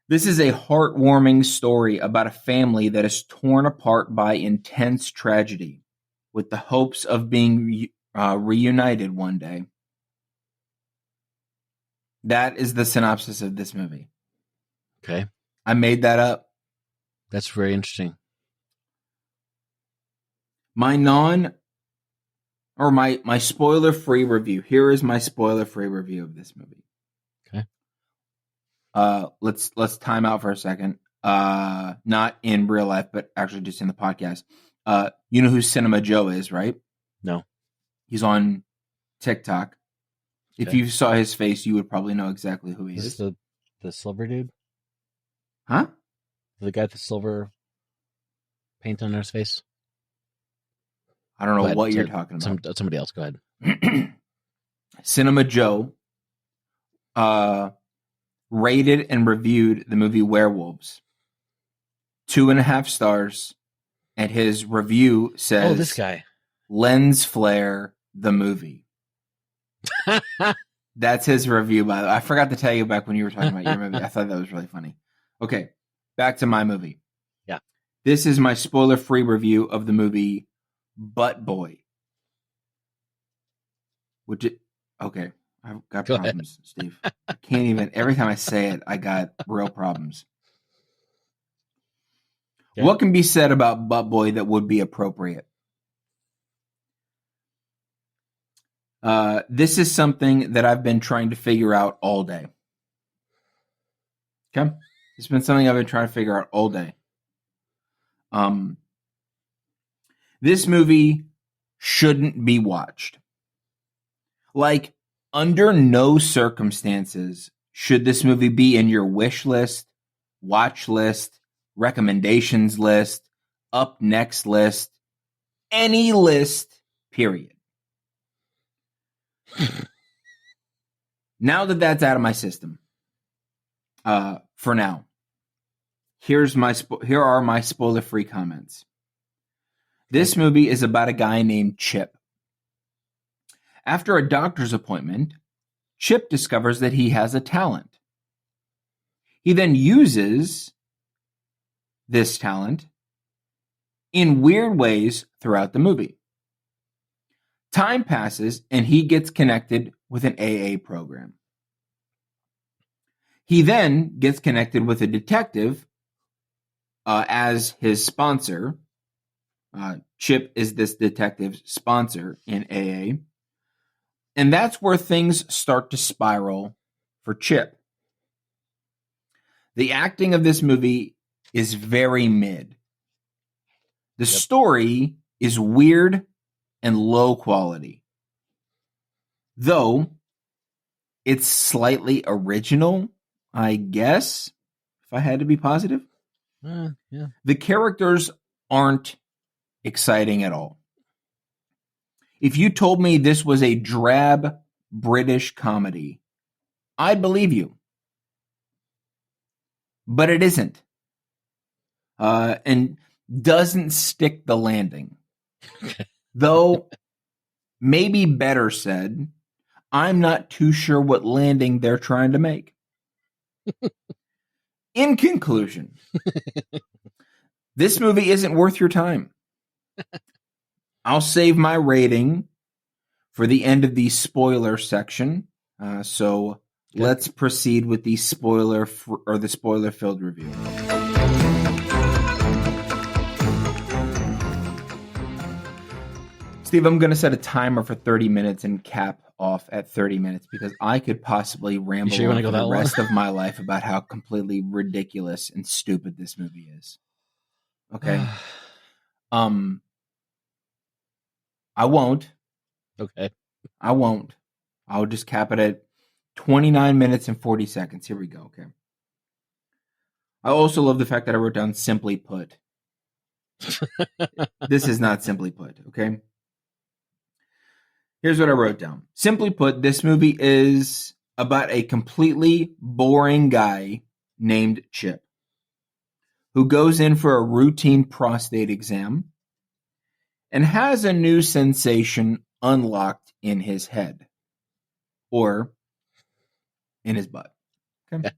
This is a heartwarming story about a family that is torn apart by intense tragedy, with the hopes of being reunited one day. That is the synopsis of this movie. Okay. I made that up. That's very interesting. My spoiler-free review. Here is my spoiler-free review of this movie. Okay. Let's time out for a second. Not in real life, but actually just in the podcast. You know who Cinema Joe is, right? No. He's on TikTok. Okay. If you saw his face, you would probably know exactly who he is. The silver dude? Huh? The guy with the silver paint on his face? I don't know what you're talking about. Somebody else, go ahead. Cinema Joe rated and reviewed the movie Werewolves. 2.5 stars. And his review says, oh, this guy. Lens flare, the movie. That's his review, by the way. I forgot to tell you back when you were talking about your movie. I thought that was really funny. Okay, back to my movie. Yeah. This is my spoiler-free review of the movie Butt Boy. Okay, I've got problems, Steve. I can't even, every time I say it, I got real problems. Yeah. What can be said about Butt Boy that would be appropriate? This is something that I've been trying to figure out all day. Okay? It's been something I've been trying to figure out all day. This movie shouldn't be watched. Like, under no circumstances should this movie be in your wish list, watch list, recommendations list, up next list, any list, period. Now that that's out of my system, For now, here are my spoiler-free comments. This movie is about a guy named Chip. After a doctor's appointment, Chip discovers that he has a talent. He then uses this talent in weird ways throughout the movie. Time passes and he gets connected with an AA program. He then gets connected with a detective as his sponsor. Chip is this detective's sponsor in AA. And that's where things start to spiral for Chip. The acting of this movie is very mid. The story is weird and low quality. Though it's slightly original, I guess, if I had to be positive. Yeah. The characters aren't exciting at all. If you told me this was a drab British comedy, I'd believe you. But it isn't. And doesn't stick the landing. Though, maybe better said, I'm not too sure what landing they're trying to make. In conclusion, this movie isn't worth your time. I'll save my rating for the end of the spoiler section. So let's proceed with the spoiler-filled review. Steve, I'm going to set a timer for 30 minutes and cap off at 30 minutes because I could possibly ramble sure on for the rest of my life about how completely ridiculous and stupid this movie is. Okay. I won't. Okay. I won't. I'll just cap it at 29 minutes and 40 seconds. Here we go. Okay. I also love the fact that I wrote down simply put. This is not simply put. Okay. Here's what I wrote down. Simply put, this movie is about a completely boring guy named Chip who goes in for a routine prostate exam and has a new sensation unlocked in his head or in his butt. Okay.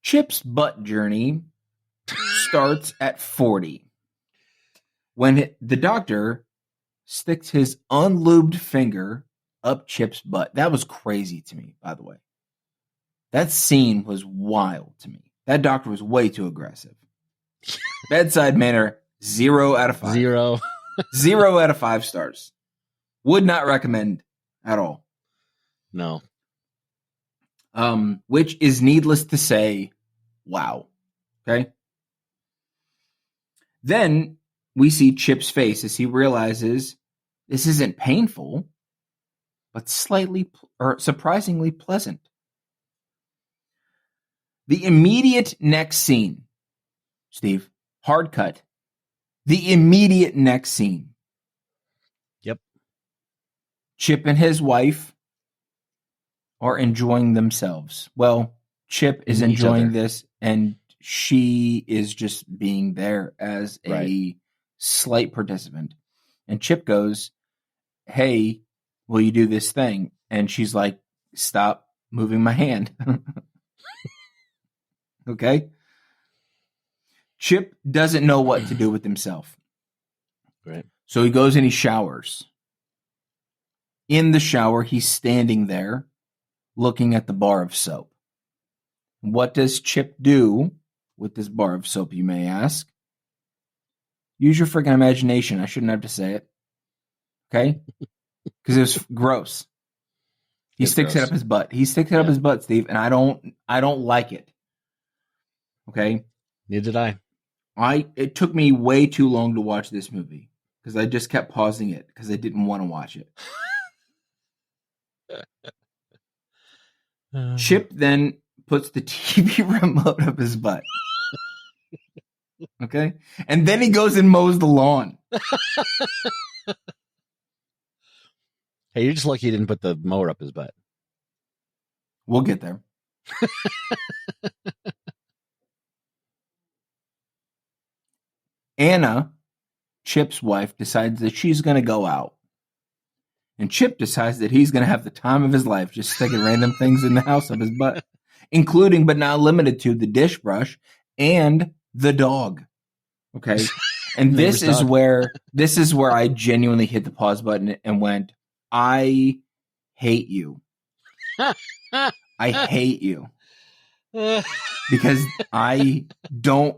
Chip's butt journey starts at 40 when the doctor sticks his unlubed finger up Chip's butt. That was crazy to me, by the way. That scene was wild to me. That doctor was way too aggressive. Bedside manner, 0 out of 5. 0. 0 out of 5 stars. Would not recommend at all. No. Which is needless to say, wow. Okay? Then we see Chip's face as he realizes this isn't painful, but surprisingly pleasant. The immediate next scene, Steve, hard cut. The immediate next scene. Yep. Chip and his wife are enjoying themselves. Well, Chip is enjoying this, and she is just being there as a slight participant. And Chip goes, "Hey, will you do this thing?" And she's like, "Stop moving my hand." Okay? Chip doesn't know what to do with himself. Right. So he goes and he showers. In the shower, he's standing there looking at the bar of soap. What does Chip do with this bar of soap, you may ask? Use your freaking imagination. I shouldn't have to say it. Okay? Because it was gross. He sticks it up his butt. He sticks it up his butt, Steve, and I don't like it. Okay? Neither did I. It took me way too long to watch this movie because I just kept pausing it because I didn't want to watch it. Chip then puts the TV remote up his butt. Okay? And then he goes and mows the lawn. Hey, you're just lucky he didn't put the mower up his butt. We'll get there. Anna, Chip's wife, decides that she's going to go out. And Chip decides that he's going to have the time of his life just sticking random things in the house of his butt, including but not limited to the dish brush and the dog. Okay. And this is where I genuinely hit the pause button and went, I hate you. I hate you. Because I don't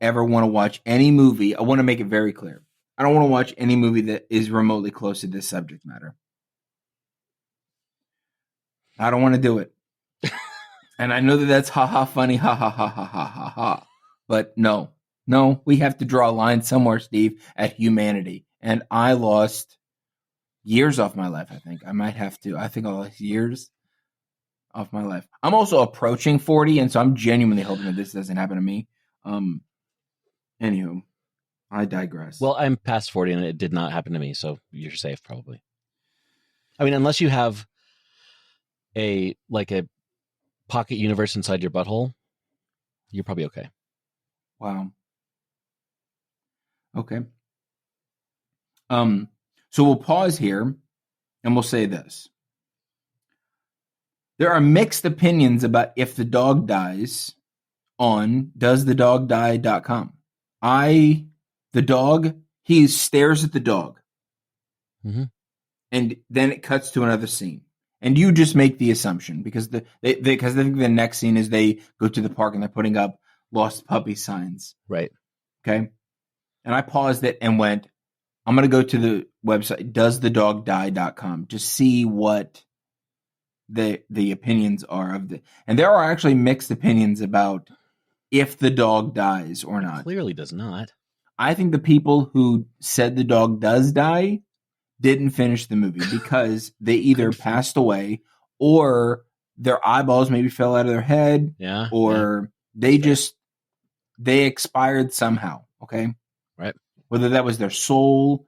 ever want to watch any movie. I want to make it very clear. I don't want to watch any movie that is remotely close to this subject matter. I don't want to do it. And I know that that's ha funny, ha. But no, we have to draw a line somewhere, Steve, at humanity. And I lost years off my life, I think. I think I lost years off my life. I'm also approaching 40, and so I'm genuinely hoping that this doesn't happen to me. Anywho, I digress. Well, I'm past 40 and it did not happen to me, so you're safe probably. I mean, unless you have a pocket universe inside your butthole, you're probably okay. Wow. Okay. So we'll pause here and we'll say this. There are mixed opinions about if the dog dies on doesthedogdie.com. He stares at the dog. Mm-hmm. And then it cuts to another scene. And you just make the assumption because because I think the next scene is they go to the park and they're putting up lost puppy signs. Right. Okay. And I paused it and went, I'm going to go to the website doesthedogdie.com to see what the opinions are of and there are actually mixed opinions about if the dog dies or not. It clearly does not. I think the people who said the dog does die didn't finish the movie because they either passed away or their eyeballs maybe fell out of their head. Yeah. Or they expired somehow. Okay. Right. Whether that was their soul,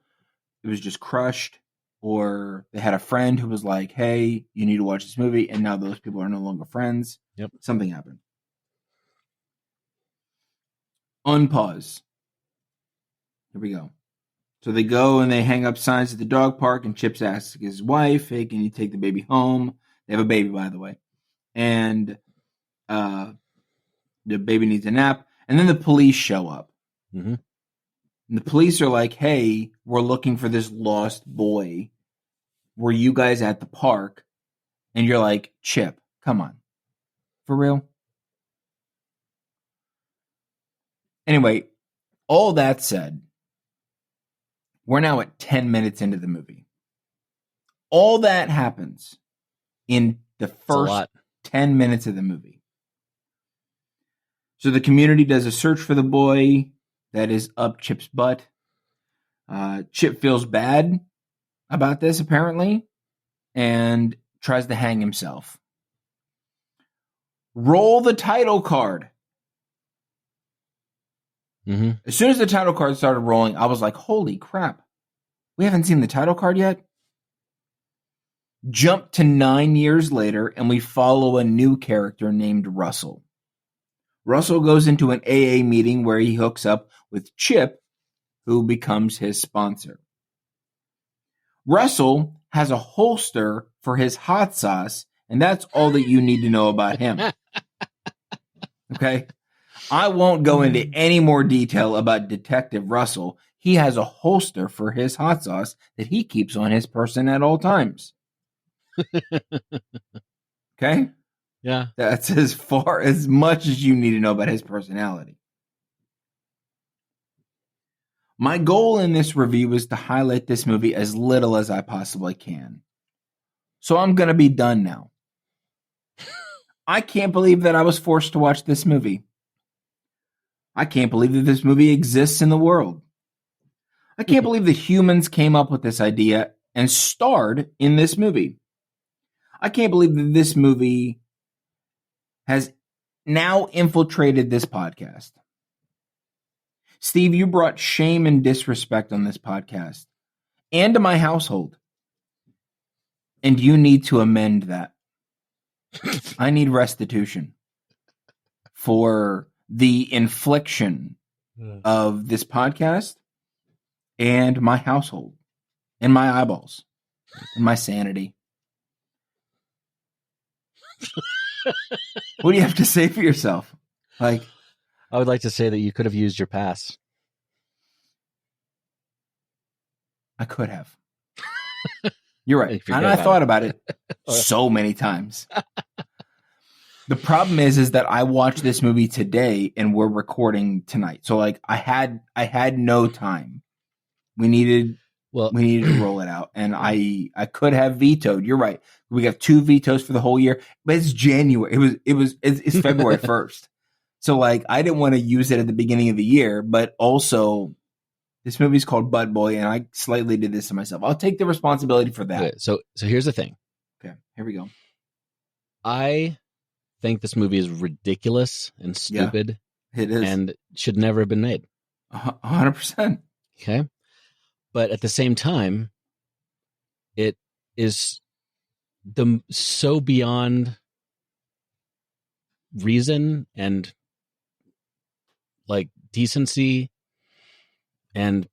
it was just crushed, or they had a friend who was like, hey, you need to watch this movie. And now those people are no longer friends. Yep. Something happened. Unpause. Here we go. So they go and they hang up signs at the dog park, and Chips asks his wife, hey, can you take the baby home? They have a baby, by the way. And the baby needs a nap. And then the police show up. Mm-hmm. And the police are like, hey, we're looking for this lost boy. Were you guys at the park? And you're like, Chip, come on. For real? Anyway, all that said, we're now at 10 minutes into the movie. All that happens in the first 10 minutes of the movie. So the community does a search for the boy that is up Chip's butt. Chip feels bad about this, apparently, and tries to hang himself. Roll the title card. Mm-hmm. As soon as the title card started rolling, I was like, holy crap. We haven't seen the title card yet? Jump to 9 years later, and we follow a new character named Russell. Russell goes into an AA meeting where he hooks up with Chip, who becomes his sponsor. Russell has a holster for his hot sauce, and that's all that you need to know about him. Okay? I won't go into any more detail about Detective Russell. He has a holster for his hot sauce that he keeps on his person at all times. Okay? Yeah. That's as much as you need to know about his personality. My goal in this review is to highlight this movie as little as I possibly can. So I'm going to be done now. I can't believe that I was forced to watch this movie. I can't believe that this movie exists in the world. I can't believe that humans came up with this idea and starred in this movie. I can't believe that this movie has now infiltrated this podcast. Steve, you brought shame and disrespect on this podcast and to my household. And you need to amend that. I need restitution for the infliction of this podcast and my household and my eyeballs and my sanity. What do you have to say for yourself? Like, I would like to say that you could have used your pass. I could have. You're right. Forget And I about thought it. about it so many times. The problem is that I watched this movie today and we're recording tonight. So like I had no time. We needed to roll it out. And I could have vetoed. You're right. We got 2 vetoes for the whole year, but it's January. It's February 1st. So like I didn't want to use it at the beginning of the year, but also this movie's called Bud Boy, and I slightly did this to myself. I'll take the responsibility for that. Okay, so here's the thing. Okay, here we go. I think this movie is ridiculous and stupid. Yeah, it is. And should never have been made. 100%. Okay. But at the same time, it is so beyond reason and like decency and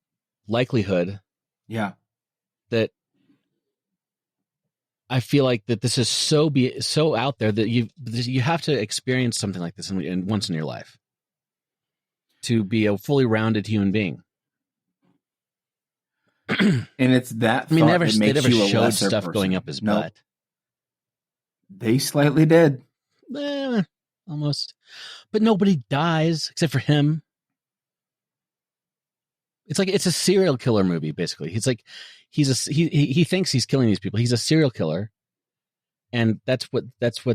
likelihood. Yeah. That I feel like that this is so out there that you have to experience something like this once in your life to be a fully rounded human being. And it's that. I mean, they never showed stuff person. Going up his butt. They slightly did. Almost, but nobody dies except for him. It's like it's a serial killer movie, basically. He's like he thinks he's killing these people. He's a serial killer, and that's what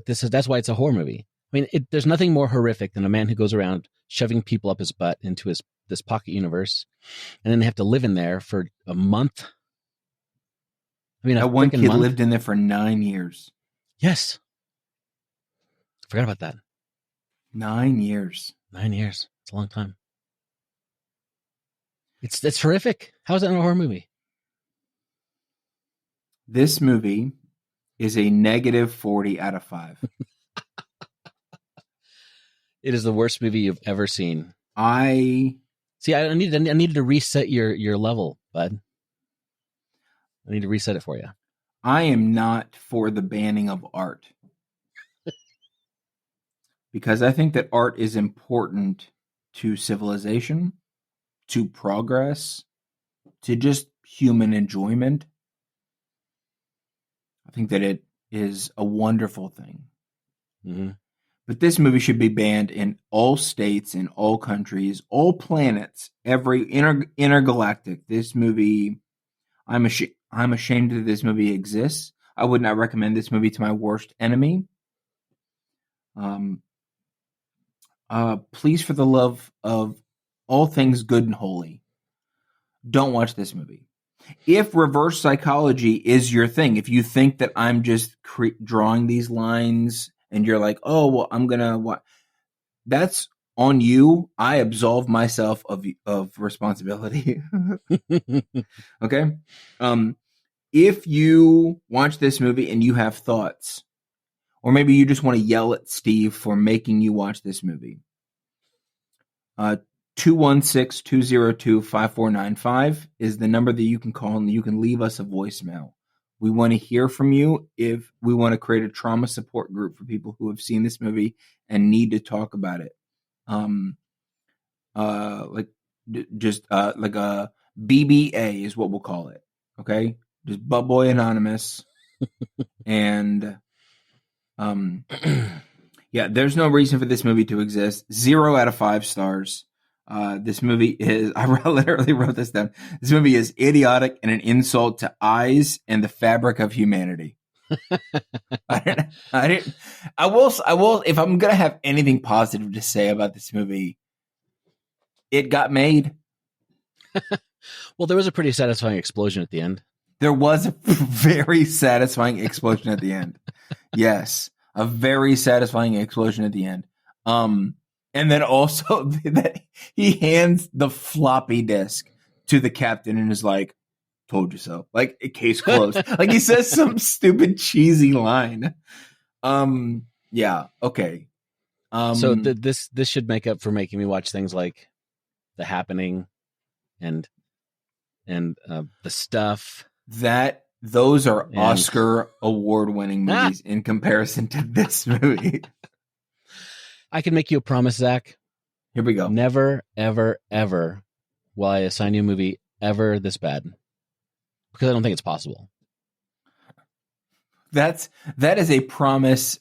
this is. That's why it's a horror movie. I mean, there's nothing more horrific than a man who goes around shoving people up his butt into this pocket universe, and then they have to live in there for a month. I mean, that one kid lived in there for 9 years. Yes, forgot about that. 9 years. 9 years. It's a long time. It's horrific. How is that in a horror movie? This movie is a negative 40 out of 5. It is the worst movie you've ever seen. I needed to reset your level, bud. I need to reset it for you. I am not for the banning of art. Because I think that art is important to civilization, to progress, to just human enjoyment. I think that it is a wonderful thing. Mm-hmm. But this movie should be banned in all states, in all countries, all planets, every intergalactic. This movie, I'm ashamed that this movie exists. I would not recommend this movie to my worst enemy. Please, for the love of all things good and holy, don't watch this movie. If reverse psychology is your thing, if you think that I'm just drawing these lines and you're like, oh, well, I'm going to what? That's on you. I absolve myself of responsibility. Okay? If you watch this movie and you have thoughts, or maybe you just want to yell at Steve for making you watch this movie, 216-202-5495 is the number that you can call, and you can leave us a voicemail. We want to hear from you. If we want to create a trauma support group for people who have seen this movie and need to talk about it. Like a BBA is what we'll call it. Okay. Just Butt Boy Anonymous. And, yeah, there's no reason for this movie to exist. 0 out of 5 stars. This movie is, I literally wrote this down. This movie is idiotic and an insult to eyes and the fabric of humanity. I will, if I'm going to have anything positive to say about this movie, it got made. Well, there was a pretty satisfying explosion at the end. There was a very satisfying explosion at the end. Yes. A very satisfying explosion at the end. And then also that he hands the floppy disk to the captain and is like, told you so. Like, a case closed. Like, he says some stupid cheesy line. Yeah. Okay. So this should make up for making me watch things like The Happening and The Stuff. Those are And Oscar award-winning movies in comparison to this movie. I can make you a promise, Zach. Here we go. Never, ever, ever will I assign you a movie ever this bad, because I don't think it's possible. That is a promise.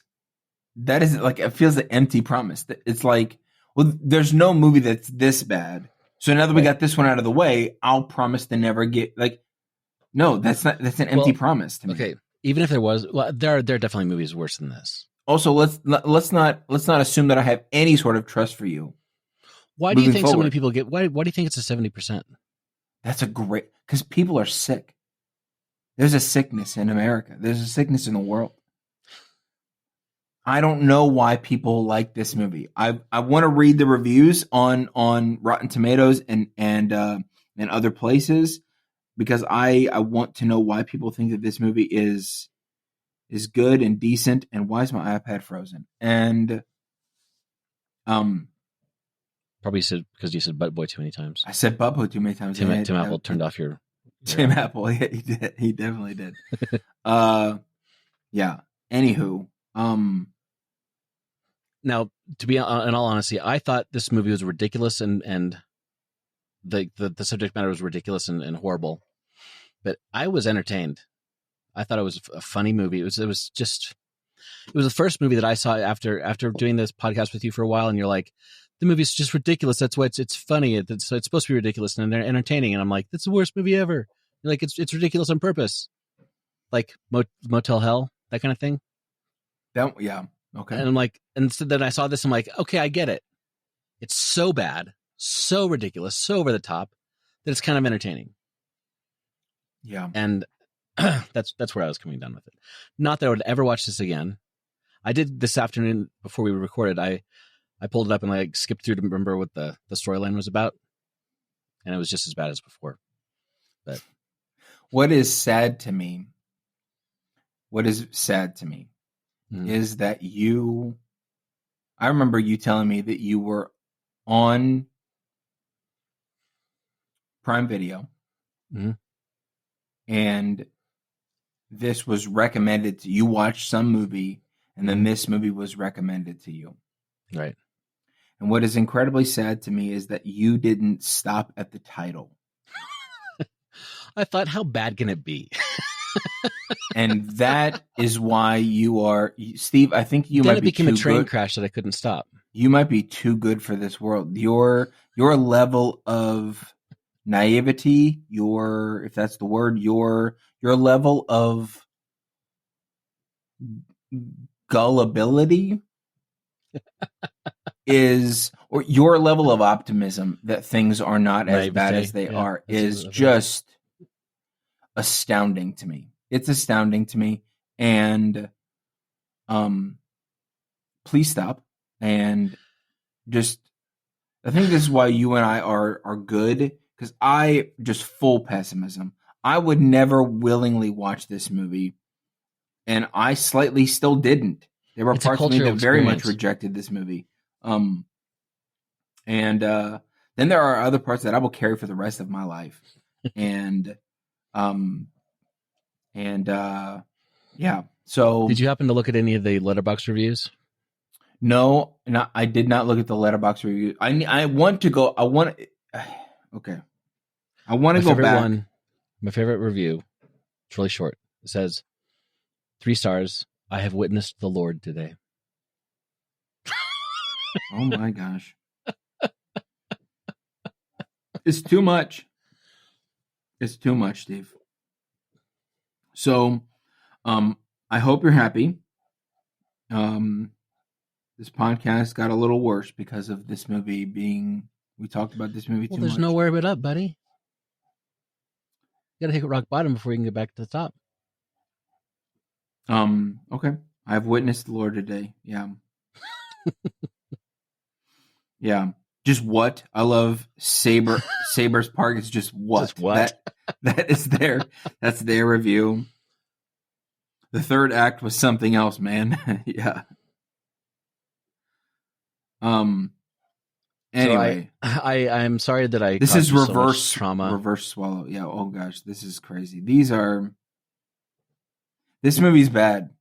That is like, it feels an empty promise. It's like, well, there's no movie that's this bad. So now that we got this one out of the way, I'll promise to never get like. No, that's an empty promise to me. Okay, even if there was, well, there are definitely movies worse than this. Also, let's not assume that I have any sort of trust for you. Why do you think so many people get? Why do you think it's a 70%? That's because people are sick. There's a sickness in America. There's a sickness in the world. I don't know why people like this movie. I want to read the reviews on Rotten Tomatoes and other places, because I want to know why people think that this movie is good and decent, and why is my iPad frozen? And probably because you said butt boy too many times. I said butt boy too many times. Tim Apple turned off your Tim Apple. Yeah, he did. He definitely did. Yeah. Anywho, now, to be in all honesty, I thought this movie was ridiculous, and the subject matter was ridiculous and horrible, but I was entertained. I thought it was a funny movie. It was the first movie that I saw after doing this podcast with you for a while, and you're like, the movie's just ridiculous. That's why it's funny. It's supposed to be ridiculous and they're entertaining. And I'm like, that's the worst movie ever. You're like, it's ridiculous on purpose, like Motel Hell, that kind of thing. Yeah. Okay. And I'm like, and so then I saw this. I'm like, okay, I get it. It's so bad, so ridiculous, so over the top that it's kind of entertaining. Yeah. And that's where I was coming down with it. Not that I would ever watch this again. I did this afternoon before we recorded. I pulled it up and like skipped through to remember what the storyline was about, and it was just as bad as before. But what is sad to me is that I remember you telling me that you were on Prime Video, and this was recommended to you. Watched some movie, and then this movie was recommended to you. Right. And what is incredibly sad to me is that you didn't stop at the title. I thought, how bad can it be? And that is why you are, Steve, I think you might be too good. Then it became a train crash that I couldn't stop. You might be too good for this world. Your level of naivety, if that's the word, your level of gullibility or your level of optimism that things are not as bad as they are is just astounding to me. It's astounding to me. And please stop. And just, I think this is why you and I are good, because I just full pessimism. I would never willingly watch this movie, and I slightly still didn't. There were parts of me that very much rejected this movie. And then there are other parts that I will carry for the rest of my life. Yeah. So did you happen to look at any of the Letterboxd reviews? No, I did not look at the Letterboxd review. I want to go. Okay. I want to go back. My favorite review. It's really short. It says 3 stars. I have witnessed the Lord today. Oh my gosh. It's too much. It's too much, Steve. So, I hope you're happy. This podcast got a little worse because of this movie we talked about this movie too much. Well, there's nowhere but up, buddy. You gotta hit rock bottom before you can get back to the top. Okay. I've witnessed the Lord today. Yeah. Yeah. Just what? I love Saber's Park. It's just what? Just what? That is that's their review. The third act was something else, man. Yeah. Um. So Anyway, I'm sorry that I this caused is you so much trauma. reverse swallow. Yeah. Oh gosh, this is crazy. This movie's bad.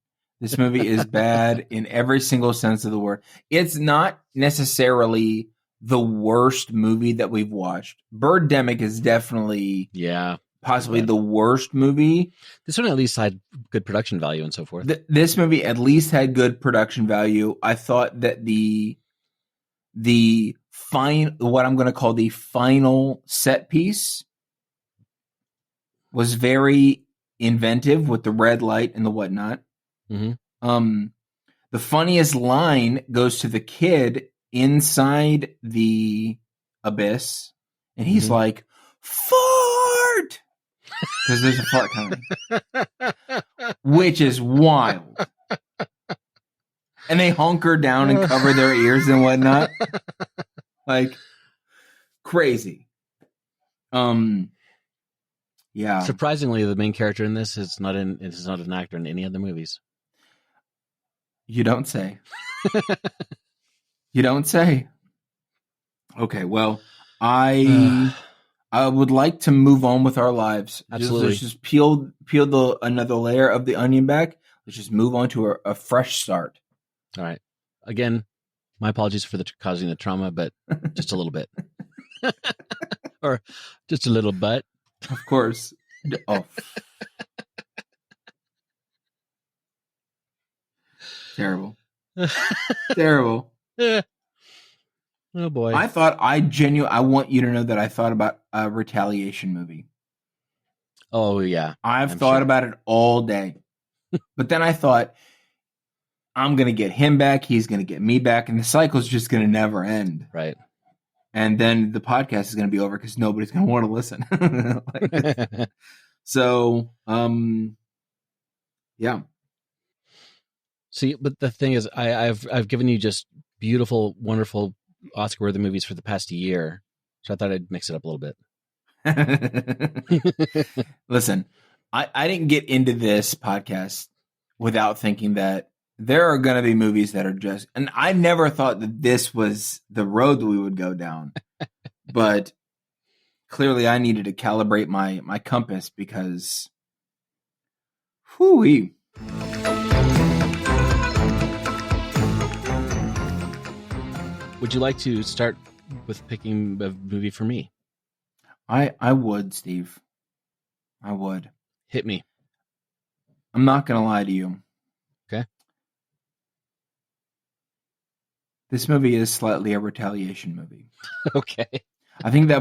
This movie is bad in every single sense of the word. It's not necessarily the worst movie that we've watched. Birdemic is definitely possibly the worst movie. This one at least had good production value and so forth. This movie at least had good production value. I thought that what I'm going to call the final set piece was very inventive with the red light and the whatnot. Mm-hmm. The funniest line goes to the kid inside the abyss, and he's like, "Fart!" Because there's a fart coming, which is wild. And they hunker down and cover their ears and whatnot, like crazy. Yeah. Surprisingly, the main character in this is not an actor in any other movies. You don't say. You don't say. Okay, well, I would like to move on with our lives. Absolutely. Let's just peel another layer of the onion back. Let's just move on to a fresh start. All right. Again, my apologies for causing the trauma, but just a little bit. Or just a little butt. Of course. Oh. Terrible. Terrible. Oh boy. I want you to know that I thought about a Retaliation movie. Oh yeah. I've thought about it all day. But then I thought, I'm going to get him back, he's going to get me back, and the cycle's just going to never end. Right. And then the podcast is going to be over because nobody's going to want to listen. So, yeah. See, but the thing is, I've given you just beautiful, wonderful Oscar-worthy movies for the past year, so I thought I'd mix it up a little bit. Listen, I didn't get into this podcast without thinking that there are going to be movies that are just, and I never thought that this was the road that we would go down, but clearly I needed to calibrate my compass because, whoo-wee. Would you like to start with picking a movie for me? I would, Steve. I would. Hit me. I'm not going to lie to you. Okay. This movie is slightly a Retaliation movie. Okay. I think I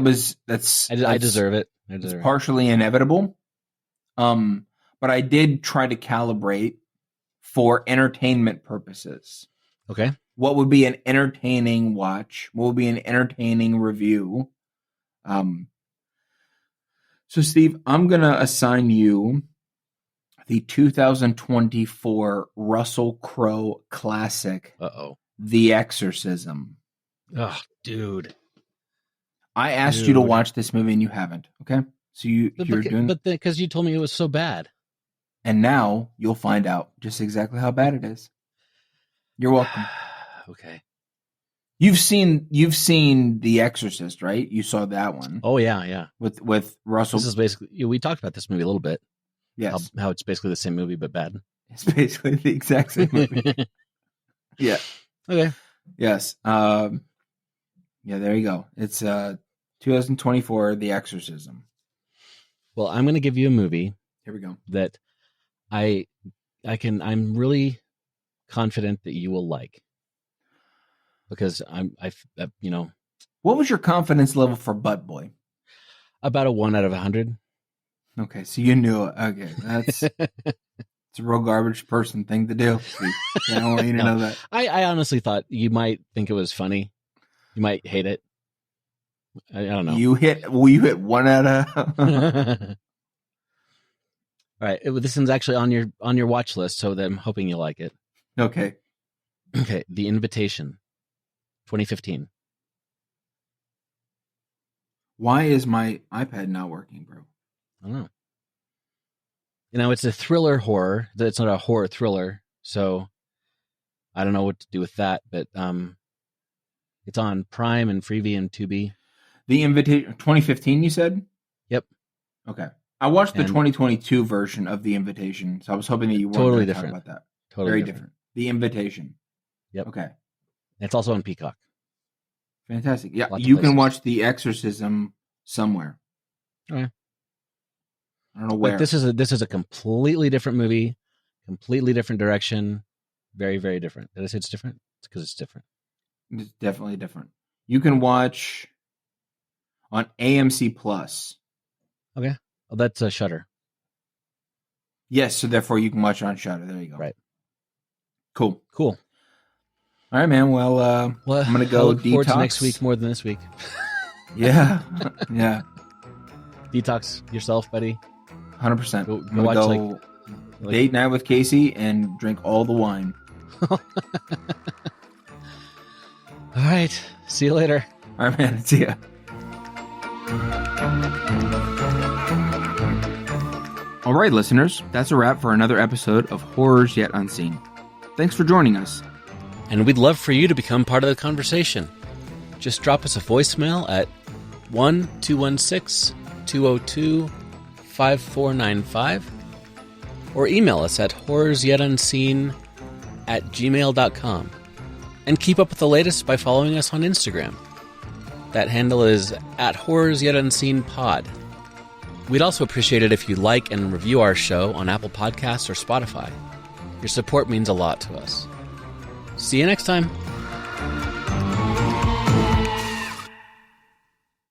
deserve it. It's partially inevitable. But I did try to calibrate for entertainment purposes. Okay. What would be an entertaining watch? What would be an entertaining review? So, Steve, I'm going to assign you the 2024 Russell Crowe classic, The Exorcism. Oh, dude. I asked you to watch this movie and you haven't, okay? So But because you told me it was so bad. And now you'll find out just exactly how bad it is. You're welcome. Okay. You've seen The Exorcist, right? You saw that one. Oh yeah. With Russell. This is basically, we talked about this movie a little bit. Yes. How it's basically the same movie but bad. It's basically the exact same movie. Yeah. Okay. Yes. Yeah, there you go. It's 2024 The Exorcism. Well, I'm going to give you a movie. Here we go. That I'm really confident that you will like. Because What was your confidence level for Butt Boy? About a 1 out of 100. Okay, so you knew it. Okay, it's a real garbage person thing to do. I don't want you to know that. I honestly thought you might think it was funny. You might hate it. I don't know. You hit 1 out of. All right, this one's actually on your watch list, so I'm hoping you'll like it. Okay. Okay, The Invitation, 2015. Why is my iPad not working, bro? I don't know. it's a thriller horror. It's not a horror thriller, so I don't know what to do with that. But it's on Prime and Freevee and Tubi. The Invitation, 2015, you said? Yep. Okay. I watched the 2022 version of The Invitation, so I was hoping that you weren't totally going to talk different. about that. Totally Very different. The Invitation. Yep. Okay. It's also on Peacock. Fantastic. Yeah, Lots of you can places. watch The Exorcism somewhere. Okay. I don't know where. But this is a completely different movie, completely different direction, very, very different. Did I say it's different? It's because it's different. It's definitely different. You can watch on AMC Plus. Okay. Oh, that's a Shudder. Yes, so therefore you can watch it on Shudder. There you go. Right. Cool. Cool. All right, man. Well, I'm going to go look forward detox. to next week more than this week. Yeah. Yeah. Detox yourself, buddy. 100%. Go I'm watch, going to go date night with Casey and drink all the wine. All right. See you later. All right, man. See ya. All right, listeners. That's a wrap for another episode of Horrors Yet Unseen. Thanks for joining us. And we'd love for you to become part of the conversation. Just drop us a voicemail at 1-216-202-5495 or email us at horrorsyetonunseen@gmail.com. And keep up with the latest by following us on Instagram. That handle is at horrorsyetonunseenpod. We'd also appreciate it if you like and review our show on Apple Podcasts or Spotify. Your support means a lot to us. See you next time.